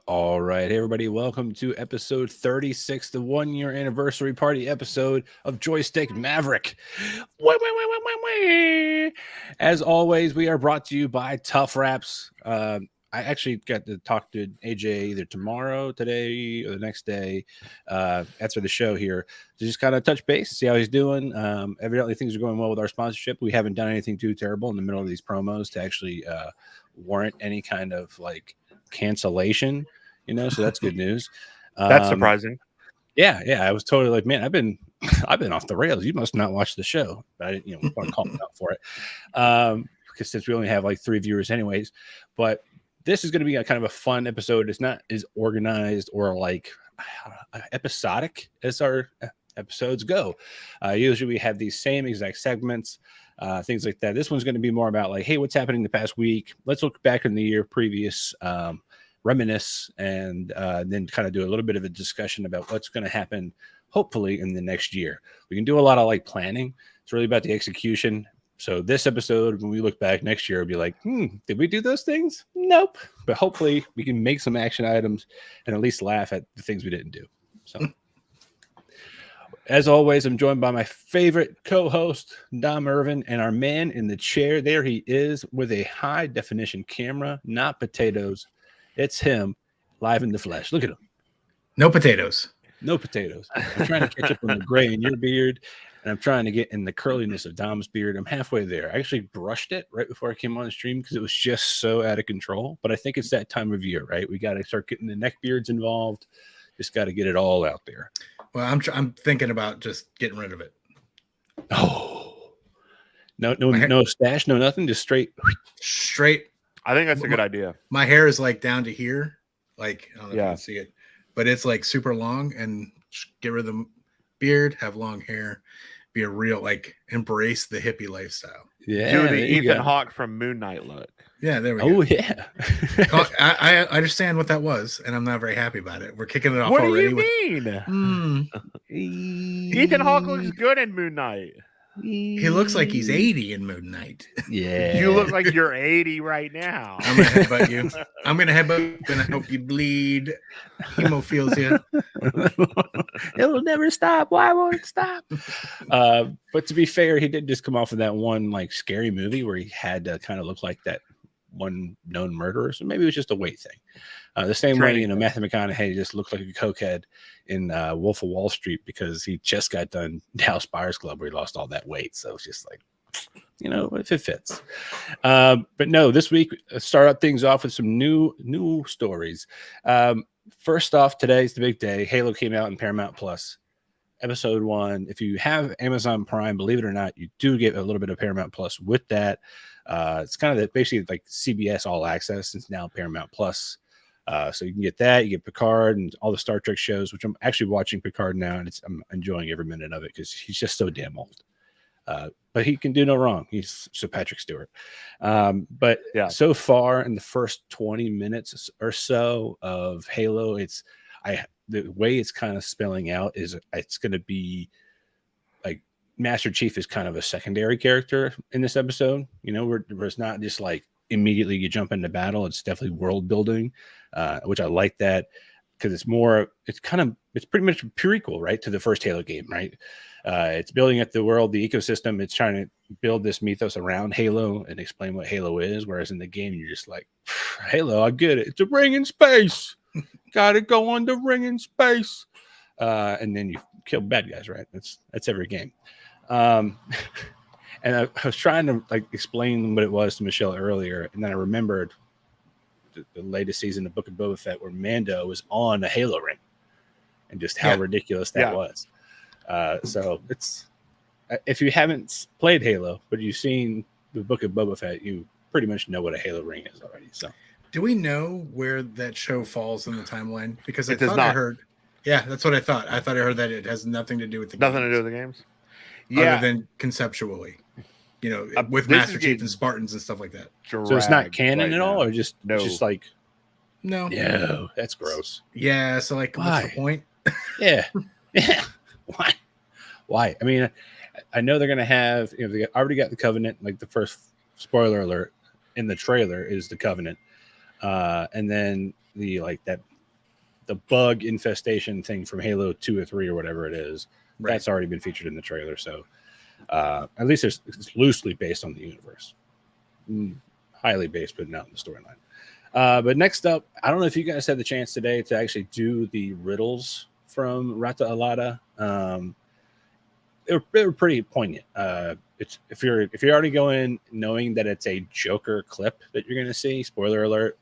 All right, hey everybody, welcome to episode 36, the 1 year anniversary party episode of Joystick Maverick. As always, we are brought to you by Tough Wraps. I actually got to talk to AJ either tomorrow, today, or the next day after the show here to just kind of touch base, see how he's doing. Evidently, things are going well with our sponsorship. We haven't done anything too terrible in the middle of these promos to actually warrant any kind of like cancellation, so that's good news. That's surprising. Yeah, I was totally like, man, I've been off the rails. You must not watch the show. But I didn't, want to call him out for it. Because since we only have like 3 viewers anyways, but this is going to be a kind of a fun episode. It's not as organized or like episodic as our episodes go. Usually we have these same exact segments, things like that. This one's going to be more about like, hey, what's happening the past week? Let's look back in the year previous, reminisce, and then kind of do a little bit of a discussion about what's going to happen hopefully in the next year. We can do a lot of like planning. It's really about the execution. So this episode, when we look back next year, it'll be like, did we do those things? Nope. But hopefully we can make some action items and at least laugh at the things we didn't do. So as always, I'm joined by my favorite co-host, Dom Irvin, and our man in the chair. There he is with a high definition camera, not potatoes. It's him live in the flesh. Look at him. No potatoes. No potatoes. I'm trying to catch up on the gray in your beard, and I'm trying to get in the curliness of Dom's beard. I'm halfway there. I actually brushed it right before I came on the stream because it was just so out of control. But I think it's that time of year, right? We got to start getting the neck beards involved. Just got to get it all out there. Well, I'm thinking about just getting rid of it. Oh, no stash, no nothing, just straight. I think that's a good idea. My hair is like down to here, like I don't know if you can see it, but it's like super long. And get rid of the beard, have long hair, be a real like embrace the hippie lifestyle. Yeah, do the Ethan Hawke from Moon Knight look. Yeah, there we go. Oh yeah, I understand what that was, and I'm not very happy about it. We're kicking it off what already. What do you mean? Ethan Hawke looks good in Moon Knight. He looks like he's 80 in Moon Knight. Yeah. You look like you're 80 right now. I'm going to headbutt you. I'm going to help you bleed. Hemophilia. It'll never stop. Why won't it stop? But to be fair, he did just come off of that one like scary movie where he had to kind of look like that one known murderer. So maybe it was just a weight thing. The same way, Matthew McConaughey just looked like a cokehead in Wolf of Wall Street because he just got done Dallas Buyers Club where he lost all that weight. So it's just like, if it fits. But no, this week, start out things off with some new stories. First off, today's the big day. Halo came out in Paramount Plus. Episode 1. If you have Amazon Prime, believe it or not, you do get a little bit of Paramount Plus with that. It's kind of basically like CBS All Access. It's now Paramount Plus. So you can get that. You get Picard and all the Star Trek shows, which I'm actually watching Picard now, and I'm enjoying every minute of it because he's just so damn old. But he can do no wrong. He's Sir Patrick Stewart. But yeah, so far in the first 20 minutes or so of Halo, the way it's kind of spelling out is it's going to be like Master Chief is kind of a secondary character in this episode. Where it's not just like immediately you jump into battle. It's definitely world building, which I like that because it's pretty much a prequel, right, to the first Halo game, right? It's building up the world, the ecosystem. It's trying to build this mythos around Halo and explain what Halo is. Whereas in the game, you're just like, Halo, I get it. It's a ring in space. Got to go on the ring in space. And then you kill bad guys, right? That's every game. And I was trying to like explain what it was to Michelle earlier, and then I remembered the latest season of Book of Boba Fett where Mando was on a Halo ring, and just how ridiculous that was. So it's if you haven't played Halo, but you've seen the Book of Boba Fett, you pretty much know what a Halo ring is already. So, do we know where that show falls in the timeline? Because I heard. Yeah, that's what I thought. I thought I heard that it has nothing to do with the games. To do with the games. Yeah, other than conceptually, with Master Chief and Spartans and stuff like that. So it's not canon at all, or just like no, that's gross. Yeah, so like, why? What's the point? Yeah. Why? I mean, I know they're gonna have. They already got the Covenant. Like the first spoiler alert in the trailer is the Covenant, and then the like that bug infestation thing from Halo 2 or 3 or whatever it is. Right. That's already been featured in the trailer. So at least it's loosely based on the universe. Highly based, but not in the storyline. But next up, I don't know if you guys had the chance today to actually do the riddles from Rata Alada. They were pretty poignant. It's if you're already going knowing that it's a Joker clip that you're going to see, spoiler alert,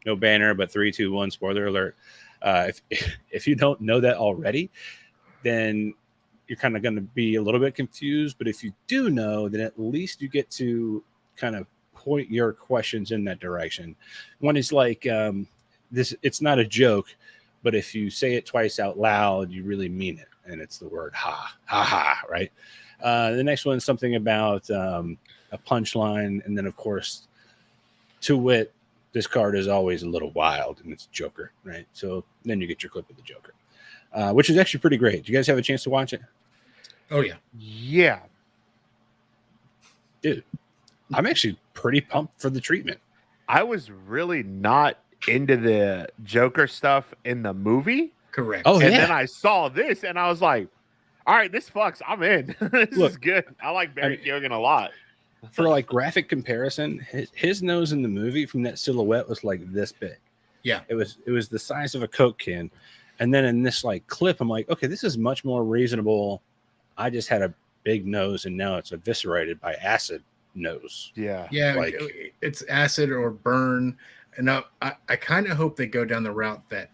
no banner, but 3, 2, 1, spoiler alert. If you don't know that already, then you're kind of going to be a little bit confused. But if you do know, then at least you get to kind of point your questions in that direction. One is like this: it's not a joke, but if you say it twice out loud, you really mean it, and it's the word ha ha, right? The next one is something about a punchline, and then of course, to wit, this card is always a little wild, and it's Joker, right? So then you get your clip of the Joker, which is actually pretty great. Do you guys have a chance to watch it? Oh yeah, Yeah, dude. I'm actually pretty pumped for the treatment. I was really not into the Joker stuff in the movie. correct. Oh, And yeah. then I saw this and I was like, all right, this fucks. I'm in. This is good. I like Barry Keoghan a lot. For like graphic comparison, his nose in the movie from that silhouette was like this big. Yeah. It was the size of a Coke can. And then in this like clip, I'm like, okay, this is much more reasonable. I just had a big nose and now it's eviscerated by acid nose. Yeah. Yeah, Like- it's acid or burn. And I kind of hope they go down the route that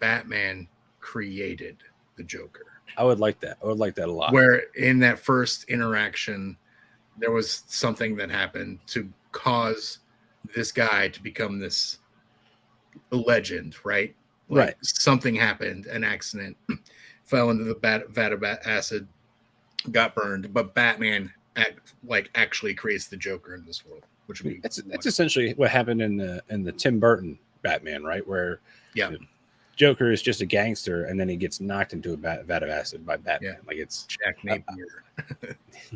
Batman created the Joker. I would like that. I would like that a lot. Where in that first interaction, there was something that happened to cause this guy to become this legend, right? Right. Something happened, an accident, fell into the vat of acid, got burned, but Batman actually creates the Joker in this world, which would be That's essentially what happened in the Tim Burton Batman, right? Where yeah, Joker is just a gangster, and then he gets knocked into a vat of acid by Batman. Yeah. Like it's Jack Napier.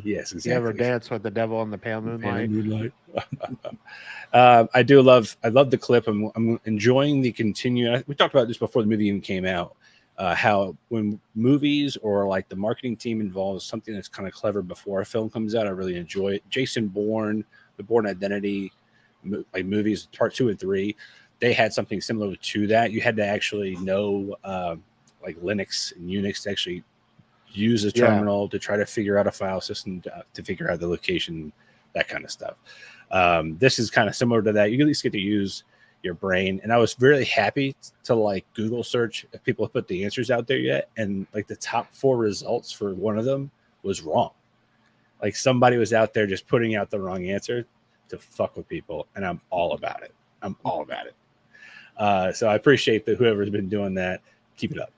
yes, You ever exactly. dance with the devil in the pale moonlight? I love the clip. I'm enjoying the continue. We talked about this before the movie even came out. How when movies or like the marketing team involves something that's kind of clever before a film comes out, I really enjoy it. Jason Bourne, the Bourne Identity, like movies part 2 and 3, they had something similar to that. You had to actually know like Linux and Unix to actually use a terminal to try to figure out a file system to figure out the location, that kind of stuff. This is kind of similar to that. You at least get to use your brain, and I was really happy to like Google search if people have put the answers out there yet, and like the top 4 results for one of them was wrong. Like somebody was out there just putting out the wrong answer to fuck with people, and I'm all about it. So I appreciate that whoever's been doing that. Keep it up.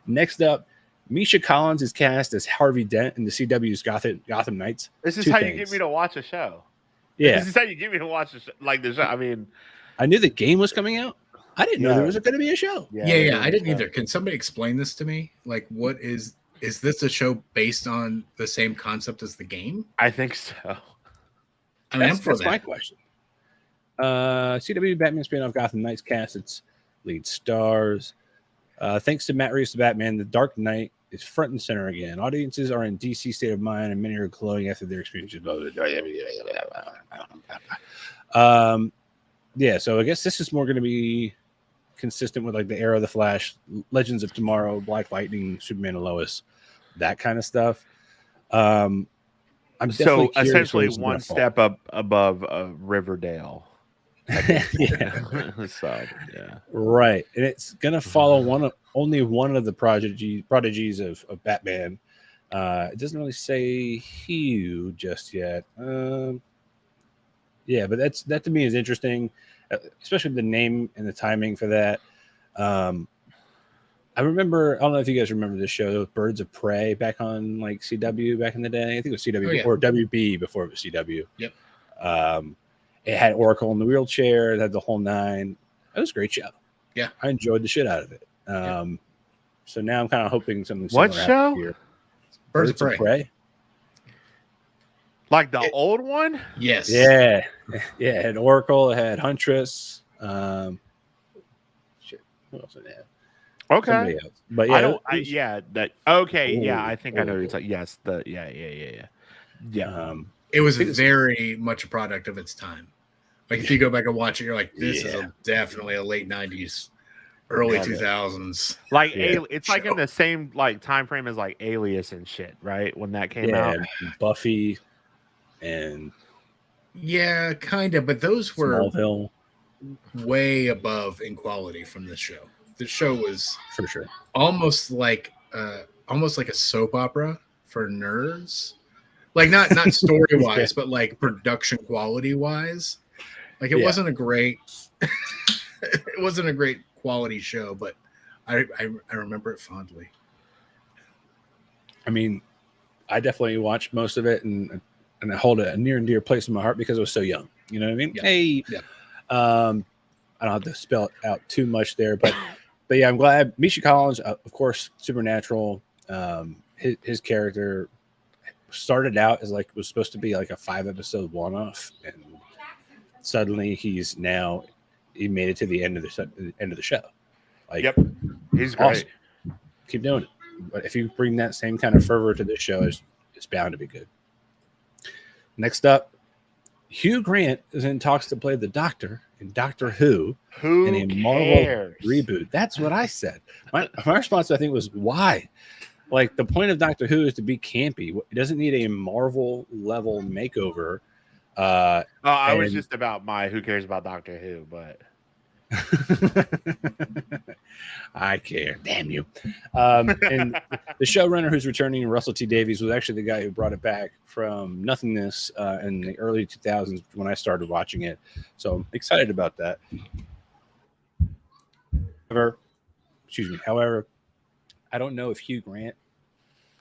Next up, Misha Collins is cast as Harvey Dent in the CW's Gotham Knights. This is 2 how things. you get me to watch a show. Yeah, This is how you get me to watch the show. I mean, I knew the game was coming out. I didn't know there was going to be a show. Yeah, I didn't either. Can somebody explain this to me? Like, what is this a show based on the same concept as the game? I think so. I mean, That's my question. CW Batman spin-off Gotham Knights cast its lead stars. Thanks to Matt Reeves' Batman, The Dark Knight is front and center again. Audiences are in DC state of mind, and many are glowing after their experiences. Yeah, so I guess this is more going to be consistent with like the era of the Flash, Legends of Tomorrow, Black Lightning, Superman and Lois, that kind of stuff. I'm So definitely curious essentially where this is one gonna fall. step up above Riverdale. Yeah. So yeah. Right, and it's gonna follow only one of the prodigies of Batman. It doesn't really say Hugh just yet. Yeah, but that to me is interesting, especially the name and the timing for that. I remember, I don't know if you guys remember this show, Birds of Prey, back on like CW back in the day. I think it was CW or WB before it was CW. Yep. It had Oracle in the wheelchair. It had the whole 9. It was a great show. Yeah. I enjoyed the shit out of it. So now I'm kind of hoping something similar What happens show? here. Birds of Prey. Like the old one? Yes. Yeah. Yeah. It had Oracle. It had Huntress. Who else did they have? Okay. Somebody else. But yeah, I don't. it was- Yeah. That. Okay. Yeah. Oh, I think I know. oh. It's like yes. Yeah. It was I think very much a product of its time. Like if you go back and watch it, you're like, this is Yeah. definitely a late 90s, early Love it. 2000s. Like Yeah. it's like in the same like time frame as like Alias and shit, right? When that came out. and Buffy and Yeah, kind of. But those were Smallville way above in quality from this show. The show was for sure. almost like a soap opera for nerds. Like not story wise, but like production quality wise. Like it wasn't a great quality show, but I remember it fondly. I mean, I definitely watched most of it, and I hold it a near and dear place in my heart because I was so young. You know what I mean? Yeah. Hey, Yeah. I don't have to spell it out too much there, but yeah, I'm glad Misha Collins, of course, Supernatural. His character started out as like was supposed to be like a 5-episode one-off, and suddenly he made it to the end of the show. Like, Yep. He's great. awesome. Keep doing it. But if you bring that same kind of fervor to this show, it's bound to be good. Next up, Hugh Grant is in talks to play the Doctor in Doctor Who in a Marvel reboot. That's what I said. My response, I think, was why? Like, the point of Doctor Who is to be campy. It doesn't need a Marvel level makeover. I was just about who cares about Doctor Who, but I care. Damn you. And the showrunner who's returning, Russell T Davies, was actually the guy who brought it back from nothingness in the early 2000s when I started watching it. So I'm excited about that. However, I don't know if Hugh Grant.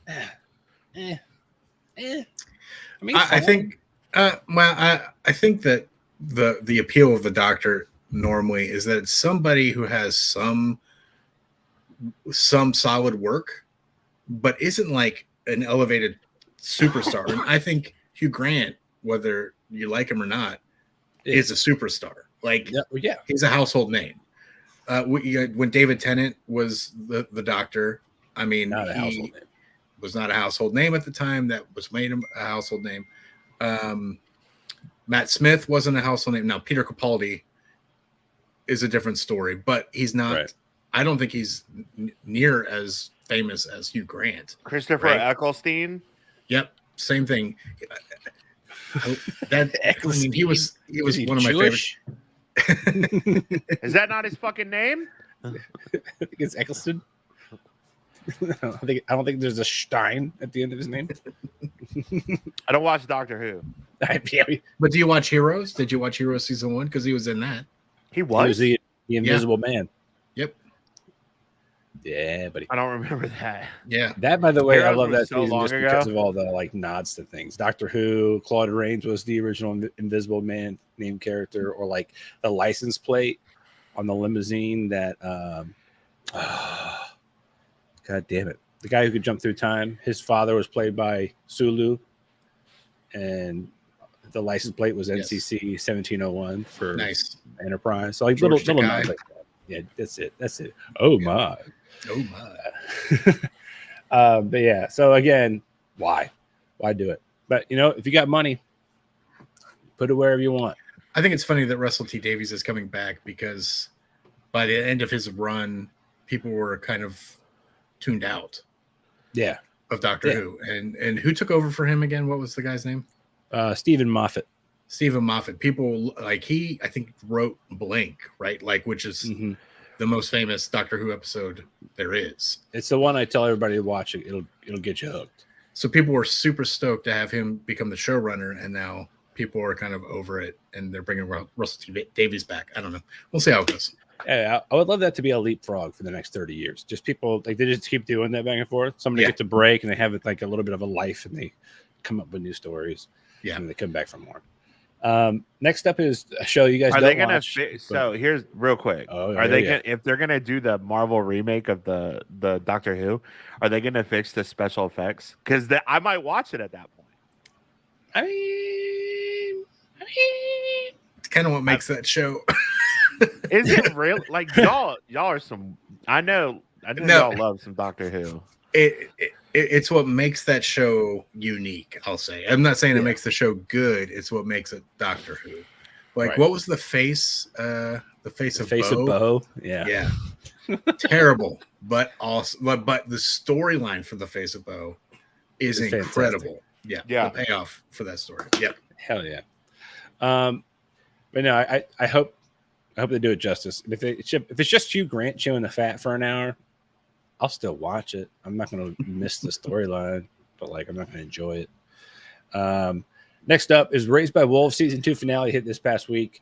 I mean, I think. I think that the appeal of the Doctor normally is that it's somebody who has some solid work, but isn't like an elevated superstar. And I think Hugh Grant, whether you like him or not, is a superstar. Like, he's a household name. When David Tennant was the Doctor, I mean, he was not a household name at the time. That was made him a household name. Matt Smith wasn't a household name. Now Peter Capaldi is a different story, but he's not. Right. I don't think he's near as famous as Hugh Grant. Christopher Eccleston. Yep, same thing. He was one of my favorites. Is that not his fucking name? I think it's Eccleston. I don't think there's a Stein at the end of his name. I don't watch Doctor Who. But do you watch Heroes? Did you watch Heroes season 1? Because he was in that. He was the Invisible Man. Yep. Yeah, buddy. I don't remember that. Yeah. That, by the way, Heroes I love that so season just ago. because of all the like nods to things. Doctor Who, Claude Rains was the original Invisible Man named character, or like the license plate on the limousine that God damn it. The guy who could jump through time, his father was played by Sulu, and the license plate was NCC 1701 for Enterprise. So like little nods like that. Yeah, that's it. Oh my. But yeah, so again, why do it? But if you got money, put it wherever you want. I think it's funny that Russell T Davies is coming back, because by the end of his run, people were kind of tuned out of Doctor Who. And who took over for him again? What was the guy's name? Stephen Moffat. People like I think wrote Blink, right? Like, which is the most famous Doctor Who episode there is. It's the one I tell everybody to watch. It'll get you hooked. So people were super stoked to have him become the showrunner, and now people are kind of over it, and they're bringing Russell T Davies back. I don't know. We'll see how it goes. Yeah, I would love that to be a leapfrog for the next 30 years. Just people, like, they just keep doing that back and forth. Somebody gets a break, and they have like a little bit of a life, and they come up with new stories. Yeah, and they come back for more. Next up is a show you guys don't watch. So here's real quick. Are they gonna, if they're gonna do the Marvel remake of the Doctor Who, are they gonna fix the special effects? Because I might watch it at that point. I mean, it's kind of what makes that show. Is it real? Like y'all are some. I know y'all love some Doctor Who. It's what makes that show unique. I'll say. I'm not saying it makes the show good. It's what makes it Doctor Who. Like what was the face? The face of Bo. Yeah. Terrible, but awesome. But the storyline for the face of Bo is incredible. Fantastic. Yeah. The payoff for that story. Yep. Hell yeah. But no, I hope they do it justice. If it's just Hugh Grant chewing the fat for an hour, I'll still watch it. I'm not going to miss the storyline, but like I'm not going to enjoy it. Next up is Raised by Wolves season 2 finale hit this past week.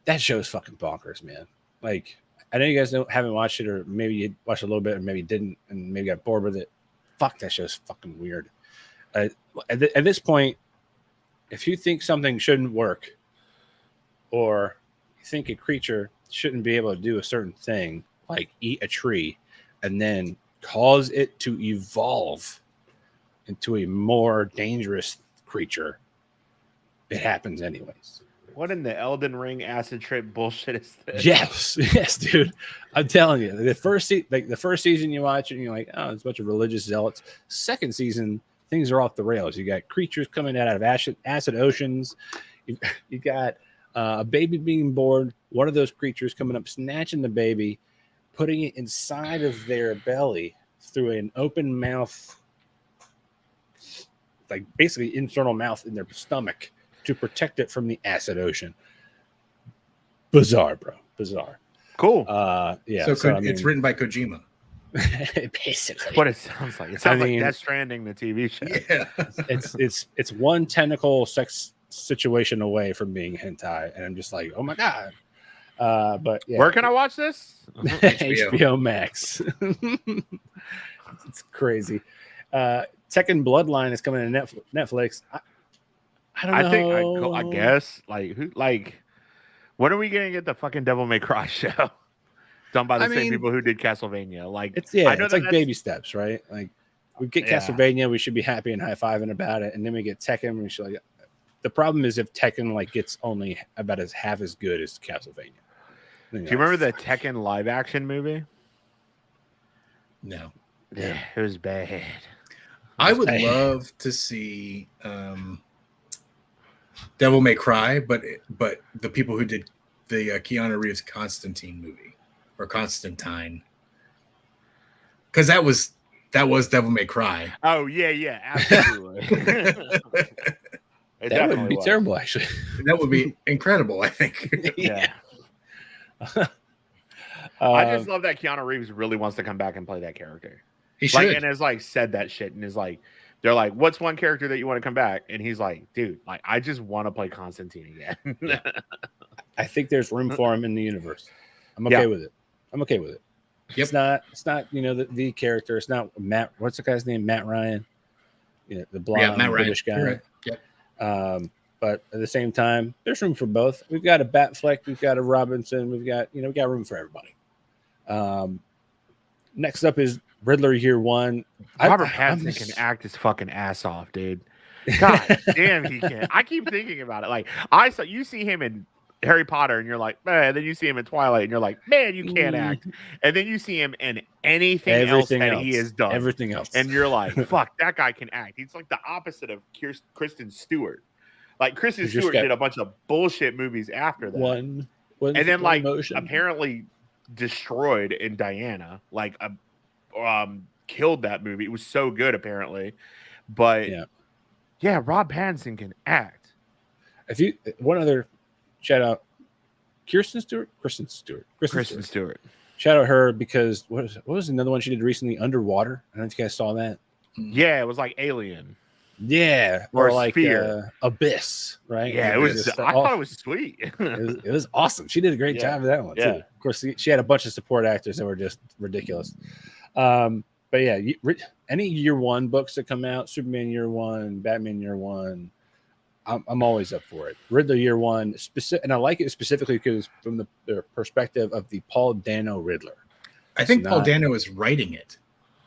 That show is fucking bonkers, man. Like I know you guys haven't watched it, or maybe you watched a little bit, or maybe you didn't, and maybe got bored with it. Fuck, that show's fucking weird. At this point, if you think something shouldn't work, or you think a creature shouldn't be able to do a certain thing, like eat a tree, and then cause it to evolve into a more dangerous creature, it happens anyways. What in the Elden Ring acid trip bullshit is this? Yes, dude. I'm telling you, the first season you watch it and you're like, oh, it's a bunch of religious zealots. Second season, things are off the rails. You got creatures coming out of acid oceans. You got a baby being born. One of those creatures coming up, snatching the baby, putting it inside of their belly through an open mouth, like basically internal mouth in their stomach, to protect it from the acid ocean. Bizarre, bro. Bizarre. Cool. Yeah. So it's written by Kojima. Basically. What it sounds like. It sounds like Death Stranding, the TV show. Yeah. It's one tentacle sex situation away from being hentai, and I'm just like, oh my god. But yeah. Where can I watch this? HBO Max. It's crazy. Tekken Bloodline is coming to Netflix. I don't know. I guess when are we gonna get the fucking Devil May Cry show done by the same people who did Castlevania? Like it's like baby steps, right? Like we get Castlevania, we should be happy and high-fiving about it, and then we get Tekken, we should like. The problem is if Tekken like gets only about half as good as Castlevania. Do you remember the Tekken live action movie? No. Yeah, it was bad. I would love to see Devil May Cry, but the people who did the Keanu Reeves Constantine movie, or Constantine, because that was Devil May Cry. Oh yeah, absolutely. That would be terrible, actually. That would be incredible, I think. Yeah. I just love that Keanu Reeves really wants to come back and play that character. He should. And has said that shit and is like, they're like, what's one character that you want to come back? And he's like, dude, I just want to play Constantine again. Yeah. I think there's room for him in the universe. I'm okay with it. Yep. It's not the character. It's not Matt. What's the guy's name? Matt Ryan. The blonde British guy. Right. Yep. But at the same time, there's room for both. We've got a Batfleck, we've got a Robinson, we've got room for everybody. Next up is Riddler Year One. Robert Pattinson can act his fucking ass off, dude. God damn, he can. I keep thinking about it. Like you see him in Harry Potter, and you're like, man. Then you see him in Twilight, and you're like, man, you can't act. And then you see him in everything else he has done, everything else, and you're like, fuck, that guy can act. He's like the opposite of Kristen Stewart. Like Kristen Stewart did a bunch of bullshit movies after that, and then apparently destroyed in Diana, killed that movie. It was so good apparently, but yeah, Rob Pattinson can act. One other shout out, Kristen Stewart. Shout out her because what was another one she did recently? Underwater. I don't know if you guys saw that. Yeah, it was like Alien. Yeah, or like Abyss, right? Yeah, it was. I thought it was sweet. it was awesome. She did a great job of that one too. Of course, she had a bunch of support actors that were just ridiculous. But yeah, any Year One books that come out, Superman Year One, Batman Year One, I'm always up for it. Riddler Year One, and I like it specifically because from the perspective of the Paul Dano Riddler. I think Paul Dano is writing it.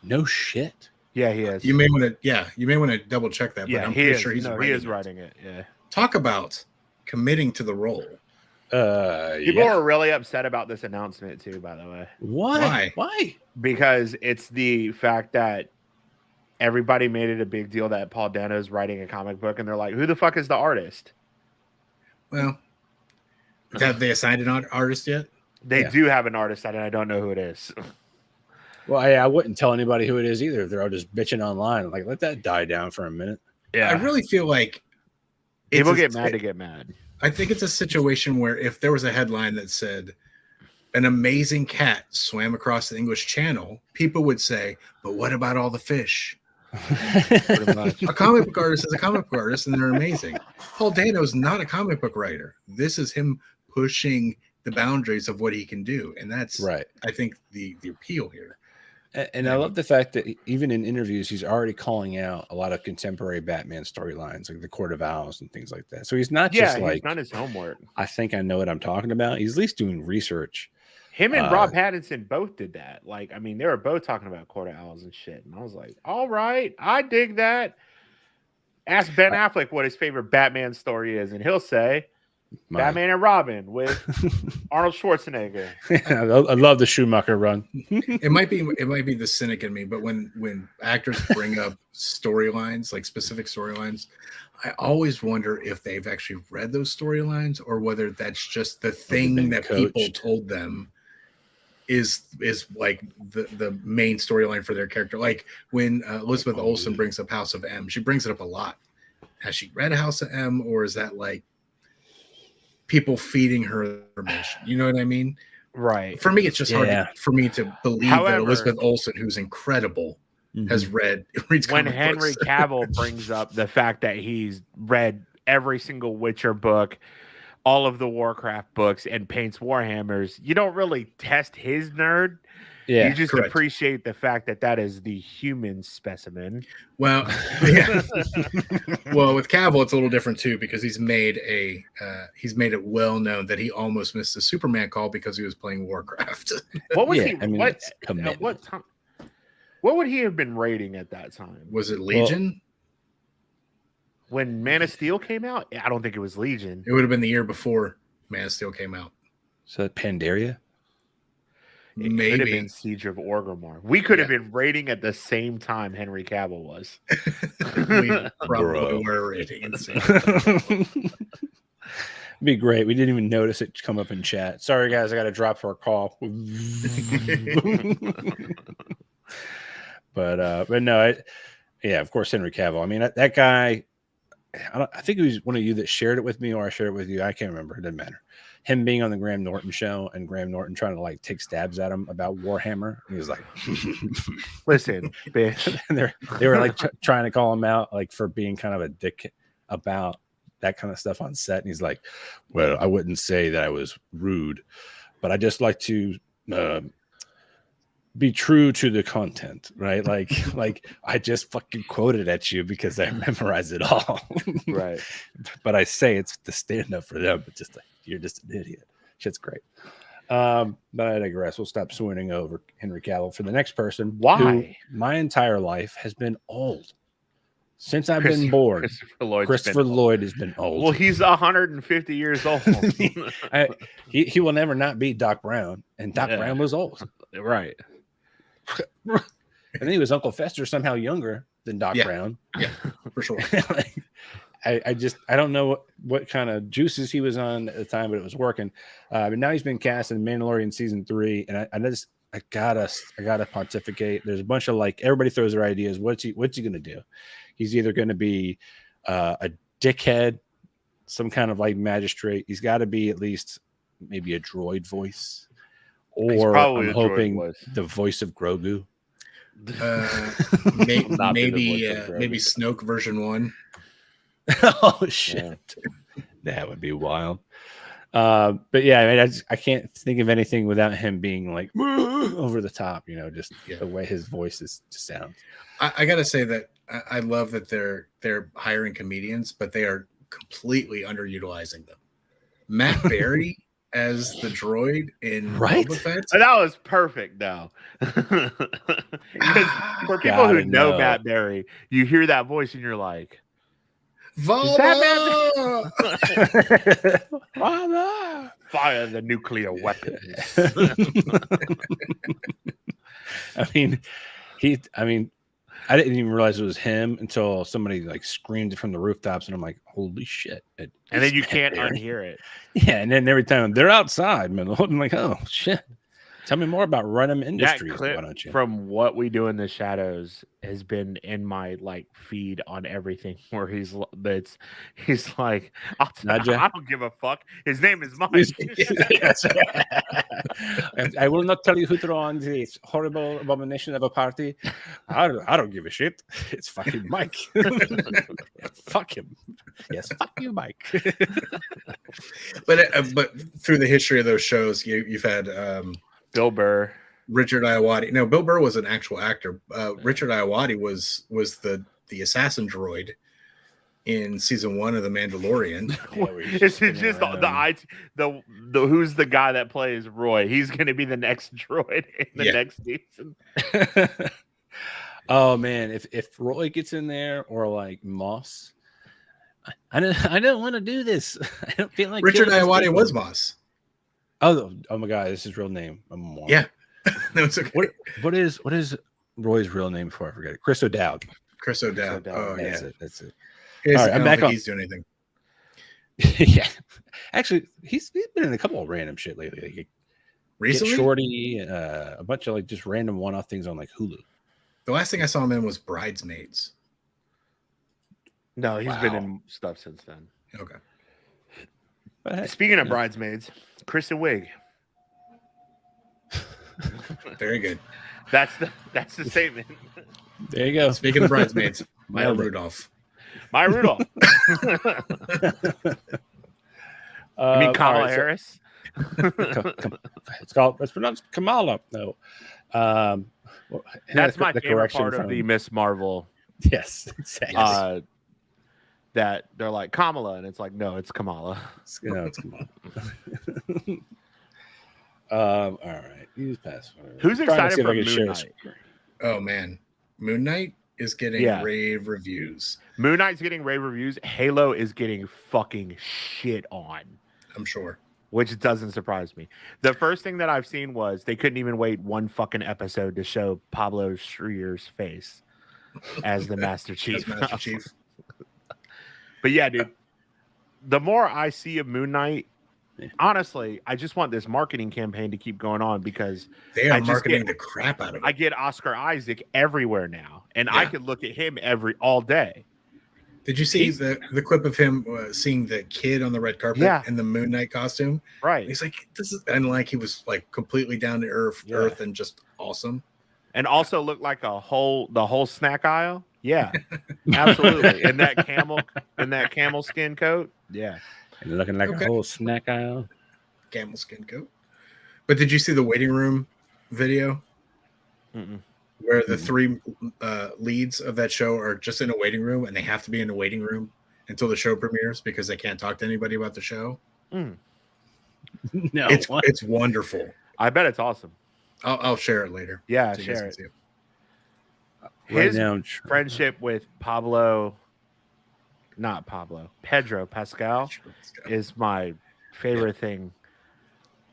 No shit. Yeah, he is. You may want to double check that. Yeah, but I'm pretty sure he is writing it. Yeah. Talk about committing to the role. People were really upset about this announcement too, by the way. Why? Because it's the fact that everybody made it a big deal that Paul Dano is writing a comic book, and they're like, who the fuck is the artist? Well, have they assigned an artist yet? They do have an artist, and I don't know who it is. Well, I wouldn't tell anybody who it is either. They're all just bitching online. Like, let that die down for a minute. Yeah, I really feel like people get mad to get mad. I think it's a situation where if there was a headline that said an amazing cat swam across the English Channel, people would say, but what about all the fish? A comic book artist is a comic book artist, and they're amazing. Paul Dano's not a comic book writer. This is him pushing the boundaries of what he can do, and that's right. I think the appeal here. And I love the fact that even in interviews, he's already calling out a lot of contemporary Batman storylines, like the Court of Owls and things like that. So he's not just like, he's done his homework. I think I know what I'm talking about. He's at least doing research. Him and Rob Pattinson both did that. Like, I mean, they were both talking about Court of Owls and shit. And I was like, all right, I dig that. Ask Ben Affleck what his favorite Batman story is, and he'll say Batman and Robin with Arnold Schwarzenegger. I love the Schumacher run. It might be the cynic in me, but when actors bring up storylines, like specific storylines, I always wonder if they've actually read those storylines or whether that's just the thing that people told them is like the main storyline for their character. Like when Elizabeth Olsen brings up House of M, she brings it up a lot. Has she read House of M, or is that like people feeding her information? You know what I mean? Right. For me, it's just hard for me to believe that Elizabeth Olsen, who's incredible, has reads when comic Henry books. Cavill brings up the fact that he's read every single Witcher book, all of the Warcraft books, and paints Warhammers, you don't really test his nerd. Yeah, you just appreciate the fact that that is the human specimen. Well, yeah. Well, with Cavill, it's a little different too, because he's made it well known that he almost missed a Superman call because he was playing Warcraft. What was he? I mean, what time? What would he have been rating at that time? Was it Legion? When Man of Steel came out? I don't think it was Legion. It would have been the year before Man of Steel came out. So Pandaria? It could have been Siege of Orgrimmar. We could have been rating at the same time Henry Cavill was. We probably were rating at the same time. It'd be great. We didn't even notice it come up in chat. Sorry, guys. I got to drop for a call. But no, of course, Henry Cavill. I mean, that guy, I think it was one of you that shared it with me, or I shared it with you. I can't remember. It doesn't matter. Him being on the Graham Norton show and Graham Norton trying to like take stabs at him about Warhammer. And he was like, listen, bitch. And they were like trying to call him out like for being kind of a dick about that kind of stuff on set. And he's like, well, I wouldn't say that I was rude, but I just like to be true to the content, right? Like I just fucking quoted at you because I memorized it all. Right. But I say it's to stand up for them, but just like, you're just an idiot. Shit's great. But I digress. We'll stop swooning over Henry Cavill for the next person. Why? My entire life has been old. Since I've been born, Christopher Lloyd has been old. Well, he's 150 years old. He will never not be Doc Brown, and Doc Brown was old. Right. And then he was Uncle Fester, somehow younger than Doc Brown. Yeah, for sure. I don't know what kind of juices he was on at the time, but it was working. But now he's been cast in Mandalorian season 3, and I gotta pontificate. There's a bunch of like everybody throws their ideas. What's he gonna do? He's either gonna be a dickhead, some kind of like magistrate. He's got to be at least maybe a droid voice, or I'm hoping the voice of Grogu. Maybe Snoke version 1. Oh shit, that would be wild. But yeah, I mean, I can't think of anything without him being like over the top, just the way his voice sounds. I gotta say that I love that they're hiring comedians, but they are completely underutilizing them. Matt Berry as the droid in Boba Fett. That was perfect, though. Because for people who know Matt Berry, you hear that voice and you're like, Volvo! Father! Fire the nuclear weapons. I mean, I didn't even realize it was him until somebody like screamed it from the rooftops, and I'm like, "Holy shit!" And then you can't unhear it. Yeah, and then every time they're outside, man, I'm like, "Oh shit!" Tell me more about Run-em Industries, That clip why don't you? from What We Do in the Shadows has been in my like feed on everything where he's like, I don't give a fuck. His name is Mike. Yes. I will not tell you who threw on this horrible abomination of a party. I don't give a shit. It's fucking Mike. Fuck him. Yes, fuck you, Mike. But through the history of those shows, you've had Bill Burr, Richard Iowati. No, Bill Burr was an actual actor. Richard Iowati was the assassin droid in season 1 of The Mandalorian. Is it just the who's the guy that plays Roy? He's going to be the next droid in the next season. Oh man, if Roy gets in there or like Moss, I don't want to do this. I don't feel like Richard Iowati was Moss. Oh my god, this is his real name. Yeah. No, it's okay. What is Roy's real name before I forget it? Chris O'Dowd. Chris O'Dowd. Oh, That's it. All right, I'm back on. He's doing anything. Yeah. Actually, he's been in a couple of random shit lately. Like Recently? Get Shorty, a bunch of like just random one-off things on like Hulu. The last thing I saw him in was Bridesmaids. No, he's been in stuff since then. Okay. But speaking of Bridesmaids, Kristen Wiig. Very good. That's the statement. There you go. Speaking of Bridesmaids, Maya Rudolph. Maya Rudolph. You mean Kamala Harris? It's pronounced Kamala. No. That's my favorite part of the Miss Marvel. Yes, exactly. That they're like Kamala, and it's like, no, it's Kamala. It's Kamala. All right. Use password. Who's excited for Moon Knight? Oh man, Moon Knight is getting rave reviews. Moon Knight's getting rave reviews. Halo is getting fucking shit on. I'm sure. Which doesn't surprise me. The first thing that I've seen was they couldn't even wait one fucking episode to show Pablo Schreier's face as the Master Chief. But yeah, dude, the more I see of Moon Knight, honestly, I just want this marketing campaign to keep going on because they are marketing the crap out of it. I get Oscar Isaac everywhere now, and I could look at him all day. Did you see the clip of him seeing the kid on the red carpet in the Moon Knight costume? Right. He's like, this is, and like he was like completely down to earth and just awesome. And also looked like the whole snack aisle. Yeah, absolutely. And that camel skin coat. Yeah. And looking like a whole snack aisle. Camel skin coat. But did you see the waiting room video? Where the three leads of that show are just in a waiting room and they have to be in a waiting room until the show premieres because they can't talk to anybody about the show? No. It's wonderful. I bet it's awesome. I'll share it later. Yeah, so share it. His friendship with Pedro Pascal is my favorite thing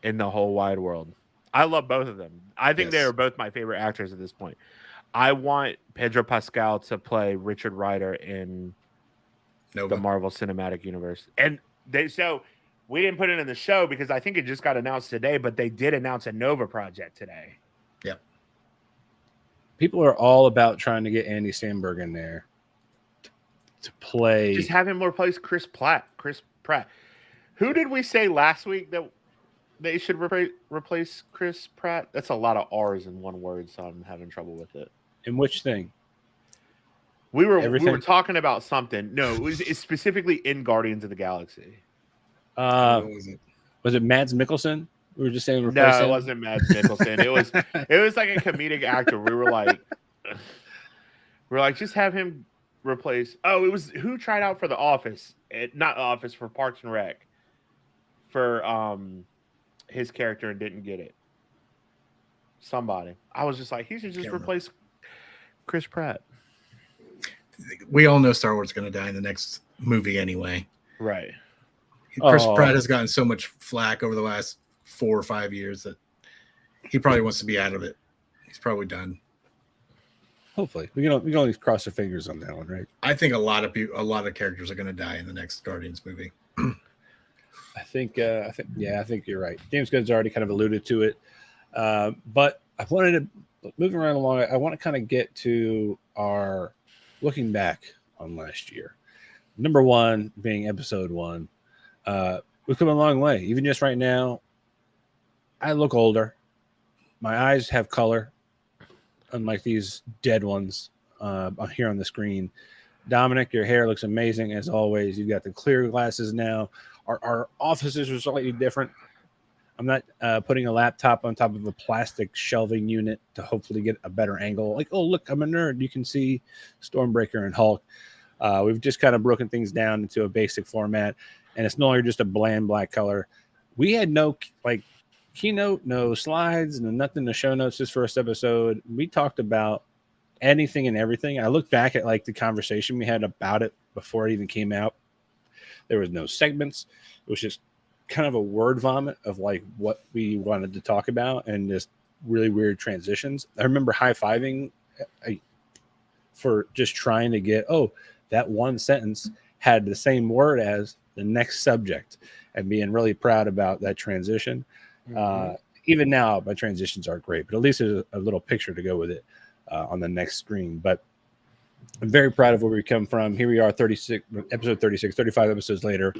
in the whole wide world. I love both of them. I think they are both my favorite actors at this point. I want Pedro Pascal to play Richard Rider in the Marvel Cinematic Universe. And we didn't put it in the show because I think it just got announced today, but they did announce a Nova project today. Yep. People are all about trying to get Andy Samberg in there to play. Just have him replace Chris Pratt. Who did we say last week that they should replace Chris Pratt? That's a lot of R's in one word, so I'm having trouble with it. In which thing? We were talking about something. No, it's specifically in Guardians of the Galaxy. Was it Mads Mikkelsen? We were just saying. No, it wasn't Mads Mikkelsen. It was like a comedic actor. We were like, just have him replace. Oh, it was who tried out for The Office, not Office, for Parks and Rec, for his character and didn't get it. Somebody. I was just like, he should just replace Chris Pratt. We all know Star Wars is going to die in the next movie anyway. Right. Chris Pratt has gotten so much flack over the last 4 or 5 years that he probably wants to be out of it. He's probably done. Hopefully, we can only cross our fingers on that one, right? I think a lot of characters are going to die in the next Guardians movie. I think you're right. James Gunn's already kind of alluded to it, but I wanted to moving right along. I want to kind of get to our looking back on last year. Number one being episode 1. We've come a long way. Even just right now, I look older. My eyes have color, unlike these dead ones here on the screen. Dominic, your hair looks amazing as always. You've got the clear glasses now. Our offices are slightly different. I'm not putting a laptop on top of a plastic shelving unit to hopefully get a better angle. Like, oh, look, I'm a nerd. You can see Stormbreaker and Hulk. We've just kind of broken things down into a basic format, and it's no longer just a bland black color. We had no keynote, no slides, no nothing to show notes this first episode. We talked about anything and everything. I look back at the conversation we had about it before it even came out. There was no segments. It was just kind of a word vomit of what we wanted to talk about and just really weird transitions. I remember high-fiving for just trying to get, that one sentence had the same word as the next subject and being really proud about that transition. Mm-hmm. Even now, my transitions aren't great, but at least there's a little picture to go with it on the next screen. But I'm very proud of where we come from. Here we are, episode 36, 35 episodes later.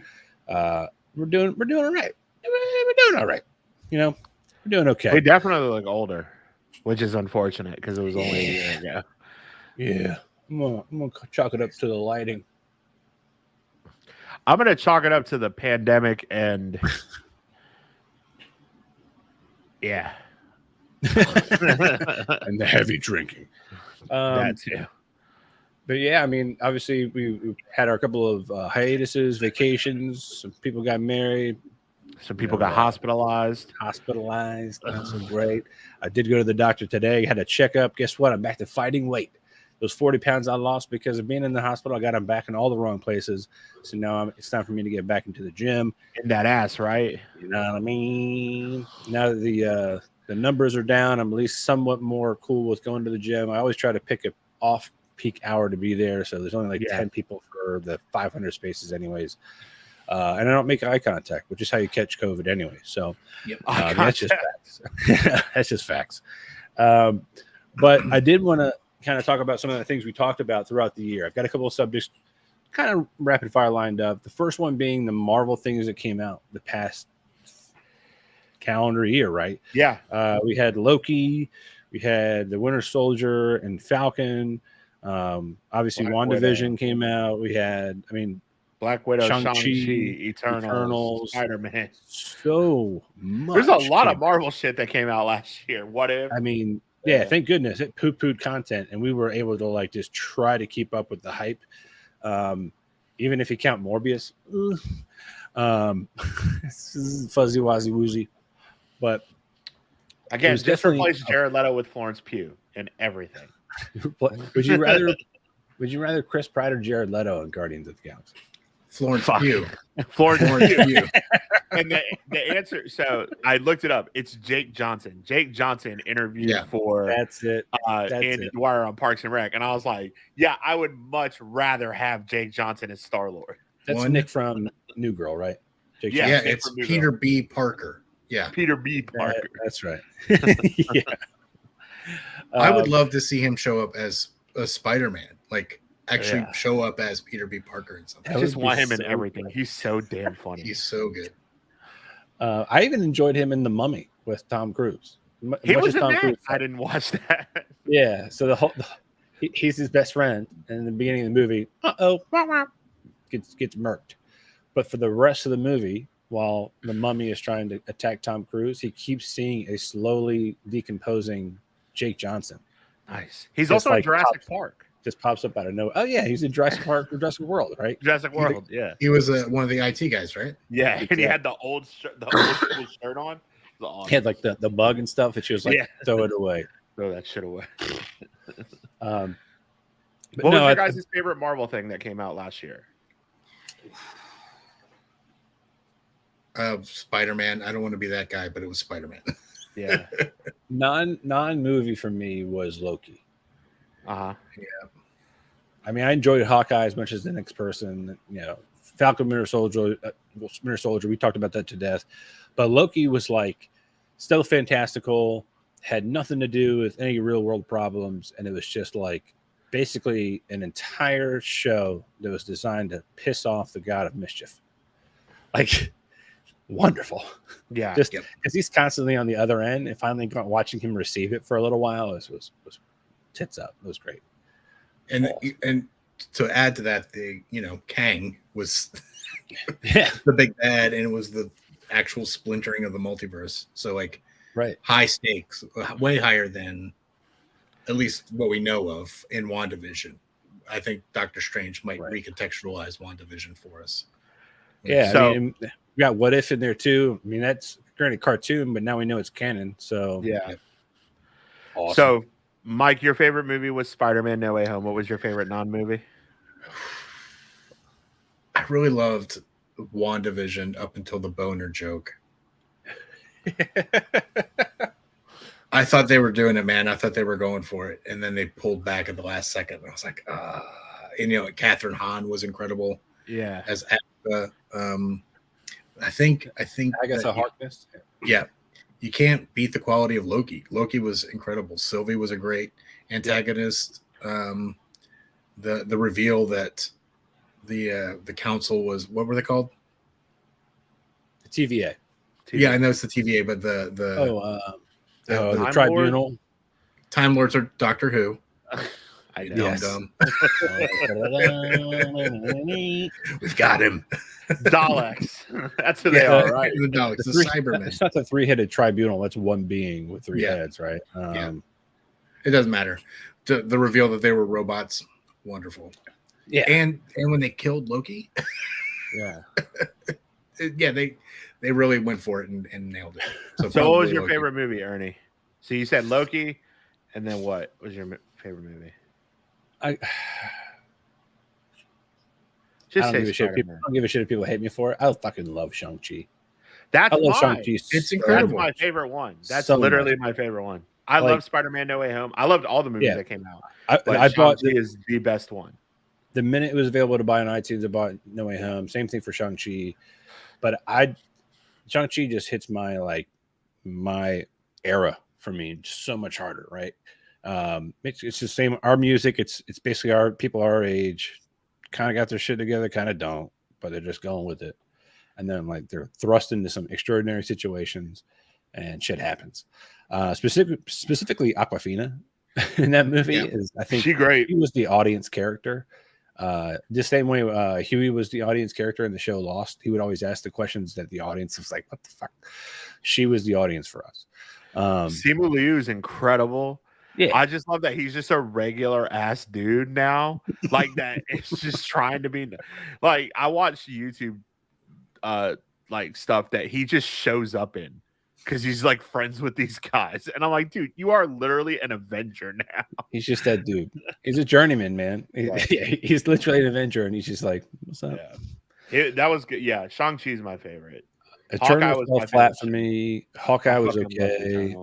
We're doing all right. We're doing all right. We're doing okay. We definitely look older, which is unfortunate because it was only a year ago. Yeah. I'm gonna chalk it up to the lighting. I'm gonna chalk it up to the pandemic and yeah. And the heavy drinking. That too. But yeah, I mean, obviously we had our couple of hiatuses, vacations. Some people got married. Some people got hospitalized. That's so great. I did go to the doctor today. Had a checkup. Guess what? I'm back to fighting weight. Those 40 pounds I lost because of being in the hospital, I got them back in all the wrong places. So now it's time for me to get back into the gym. In that ass, right? You know what I mean? Now that the numbers are down, I'm at least somewhat more cool with going to the gym. I always try to pick a off-peak hour to be there. So there's only 10 people for the 500 spaces anyways. And I don't make eye contact, which is how you catch COVID anyway. So that's just facts. That's just facts. But I did want to kind of talk about some of the things we talked about throughout the year. I've got a couple of subjects kind of rapid fire lined up. The first one being the Marvel things that came out the past calendar year, right? Yeah. We had Loki, we had the Winter Soldier and Falcon. Obviously, WandaVision came out. We had, Black Widow, Shang-Chi, Eternals, Spider-Man. So much. There's a lot of Marvel shit that came out last year. What if? Yeah, thank goodness it poo-pooed content, and we were able to just try to keep up with the hype. Even if you count Morbius, fuzzy wazzy woozy, but again, just replace Jared Leto with Florence Pugh and everything. Would you rather Chris Pratt or Jared Leto in Guardians of the Galaxy? Florence Pugh. Florence Pugh. And the answer, so I looked it up. It's Jake Johnson. Jake Johnson interviewed for Andy Dwyer on Parks and Rec. And I was like, yeah, I would much rather have Jake Johnson as Star-Lord. That's Nick from New Girl, right? Jake Johnson. It's Peter B. Parker. Yeah. Peter B. Parker. That's right. Yeah. I would love to see him show up as a Spider-Man. Actually show up as Peter B. Parker and something. I just want him in everything. He's so damn funny. He's so good. I even enjoyed him in The Mummy with Tom Cruise. He was in that. I didn't watch that. Yeah, so he's his best friend, and in the beginning of the movie, gets murked. But for the rest of the movie, while the Mummy is trying to attack Tom Cruise, he keeps seeing a slowly decomposing Jake Johnson. Nice. He's also in Jurassic Park. Just pops up out of nowhere. Oh yeah, he's in Jurassic Park or Jurassic World, right? Jurassic World, yeah. He was one of the IT guys, right? Yeah, and he had the old school shirt on. Awesome. He had the bug and stuff, and she was throw it away. Throw that shit away. What was your guys' favorite Marvel thing that came out last year? Spider-Man. I don't want to be that guy, but it was Spider-Man. Yeah. Non-movie for me was Loki. Yeah. I mean, I enjoyed Hawkeye as much as the next person. Falcon, Winter Soldier. We talked about that to death. But Loki was like still fantastical, had nothing to do with any real world problems, and it was just like basically an entire show that was designed to piss off the god of mischief. Like, wonderful. Yeah. Just because he's constantly on the other end, and finally watching him receive it for a little while was tits up. It was great. And to add to that, Kang was the big bad, and it was the actual splintering of the multiverse. So like, right, high stakes, way higher than at least what we know of in WandaVision. I think Doctor Strange might recontextualize WandaVision for us. Yeah, so I mean, we got What If in there too. I mean, that's granted cartoon, but now we know it's canon. So yeah. Awesome. So, Mike, your favorite movie was Spider-Man: No Way Home. What was your favorite non-movie? I really loved WandaVision up until the boner joke. I thought they were doing it, man. I thought they were going for it, and then they pulled back at the last second. I was like, and Catherine Hahn was incredible. Yeah, as Agatha. I think Agatha Harkness. Yeah, you can't beat the quality of Loki. Loki was incredible. Sylvie was a great antagonist. The reveal that the council was, what were they called? The TVA. Yeah, I know it's the TVA, but the tribunal. Time Lords are Doctor Who. I know. Dumb. We've got him. Daleks. That's who they are, right? The Daleks, the Cybermen. It's not the three-headed tribunal. That's one being with three heads, right? It doesn't matter. The reveal that they were robots, wonderful. Yeah, and when they killed Loki, they really went for it and nailed it. So what was your favorite movie, Ernie? So you said Loki, and then what was your favorite movie? I don't give a shit. I don't give a shit if people hate me for it. I fucking love Shang-Chi. That's why. It's incredible. That's my favorite one. That's literally my favorite one. I love Spider-Man: No Way Home. I loved all the movies that came out. I bought is the best one. The minute it was available to buy on iTunes, I bought No Way Home. Same thing for Shang-Chi. But Shang-Chi just hits my era for me so much harder, right? It's the same. Our music, it's basically our people our age kind of got their shit together, kind of don't, but they're just going with it. And then they're thrust into some extraordinary situations and shit happens. Specifically Aquafina in that movie is, I think, great. He was the audience character. The same way Huey was the audience character in the show Lost. He would always ask the questions that the audience was like, what the fuck? She was the audience for us. Simu Liu is incredible. Yeah, I just love that he's just a regular ass dude now. Like that, it's just trying to be like. I watch YouTube, stuff that he just shows up in because he's friends with these guys, and I'm like, dude, you are literally an Avenger now. He's just that dude. He's a journeyman, man. He's literally an Avenger, and he's just like, what's up? Yeah, that was good. Yeah, Shang-Chi's my favorite. Eternal was flat for me. Hawkeye was okay.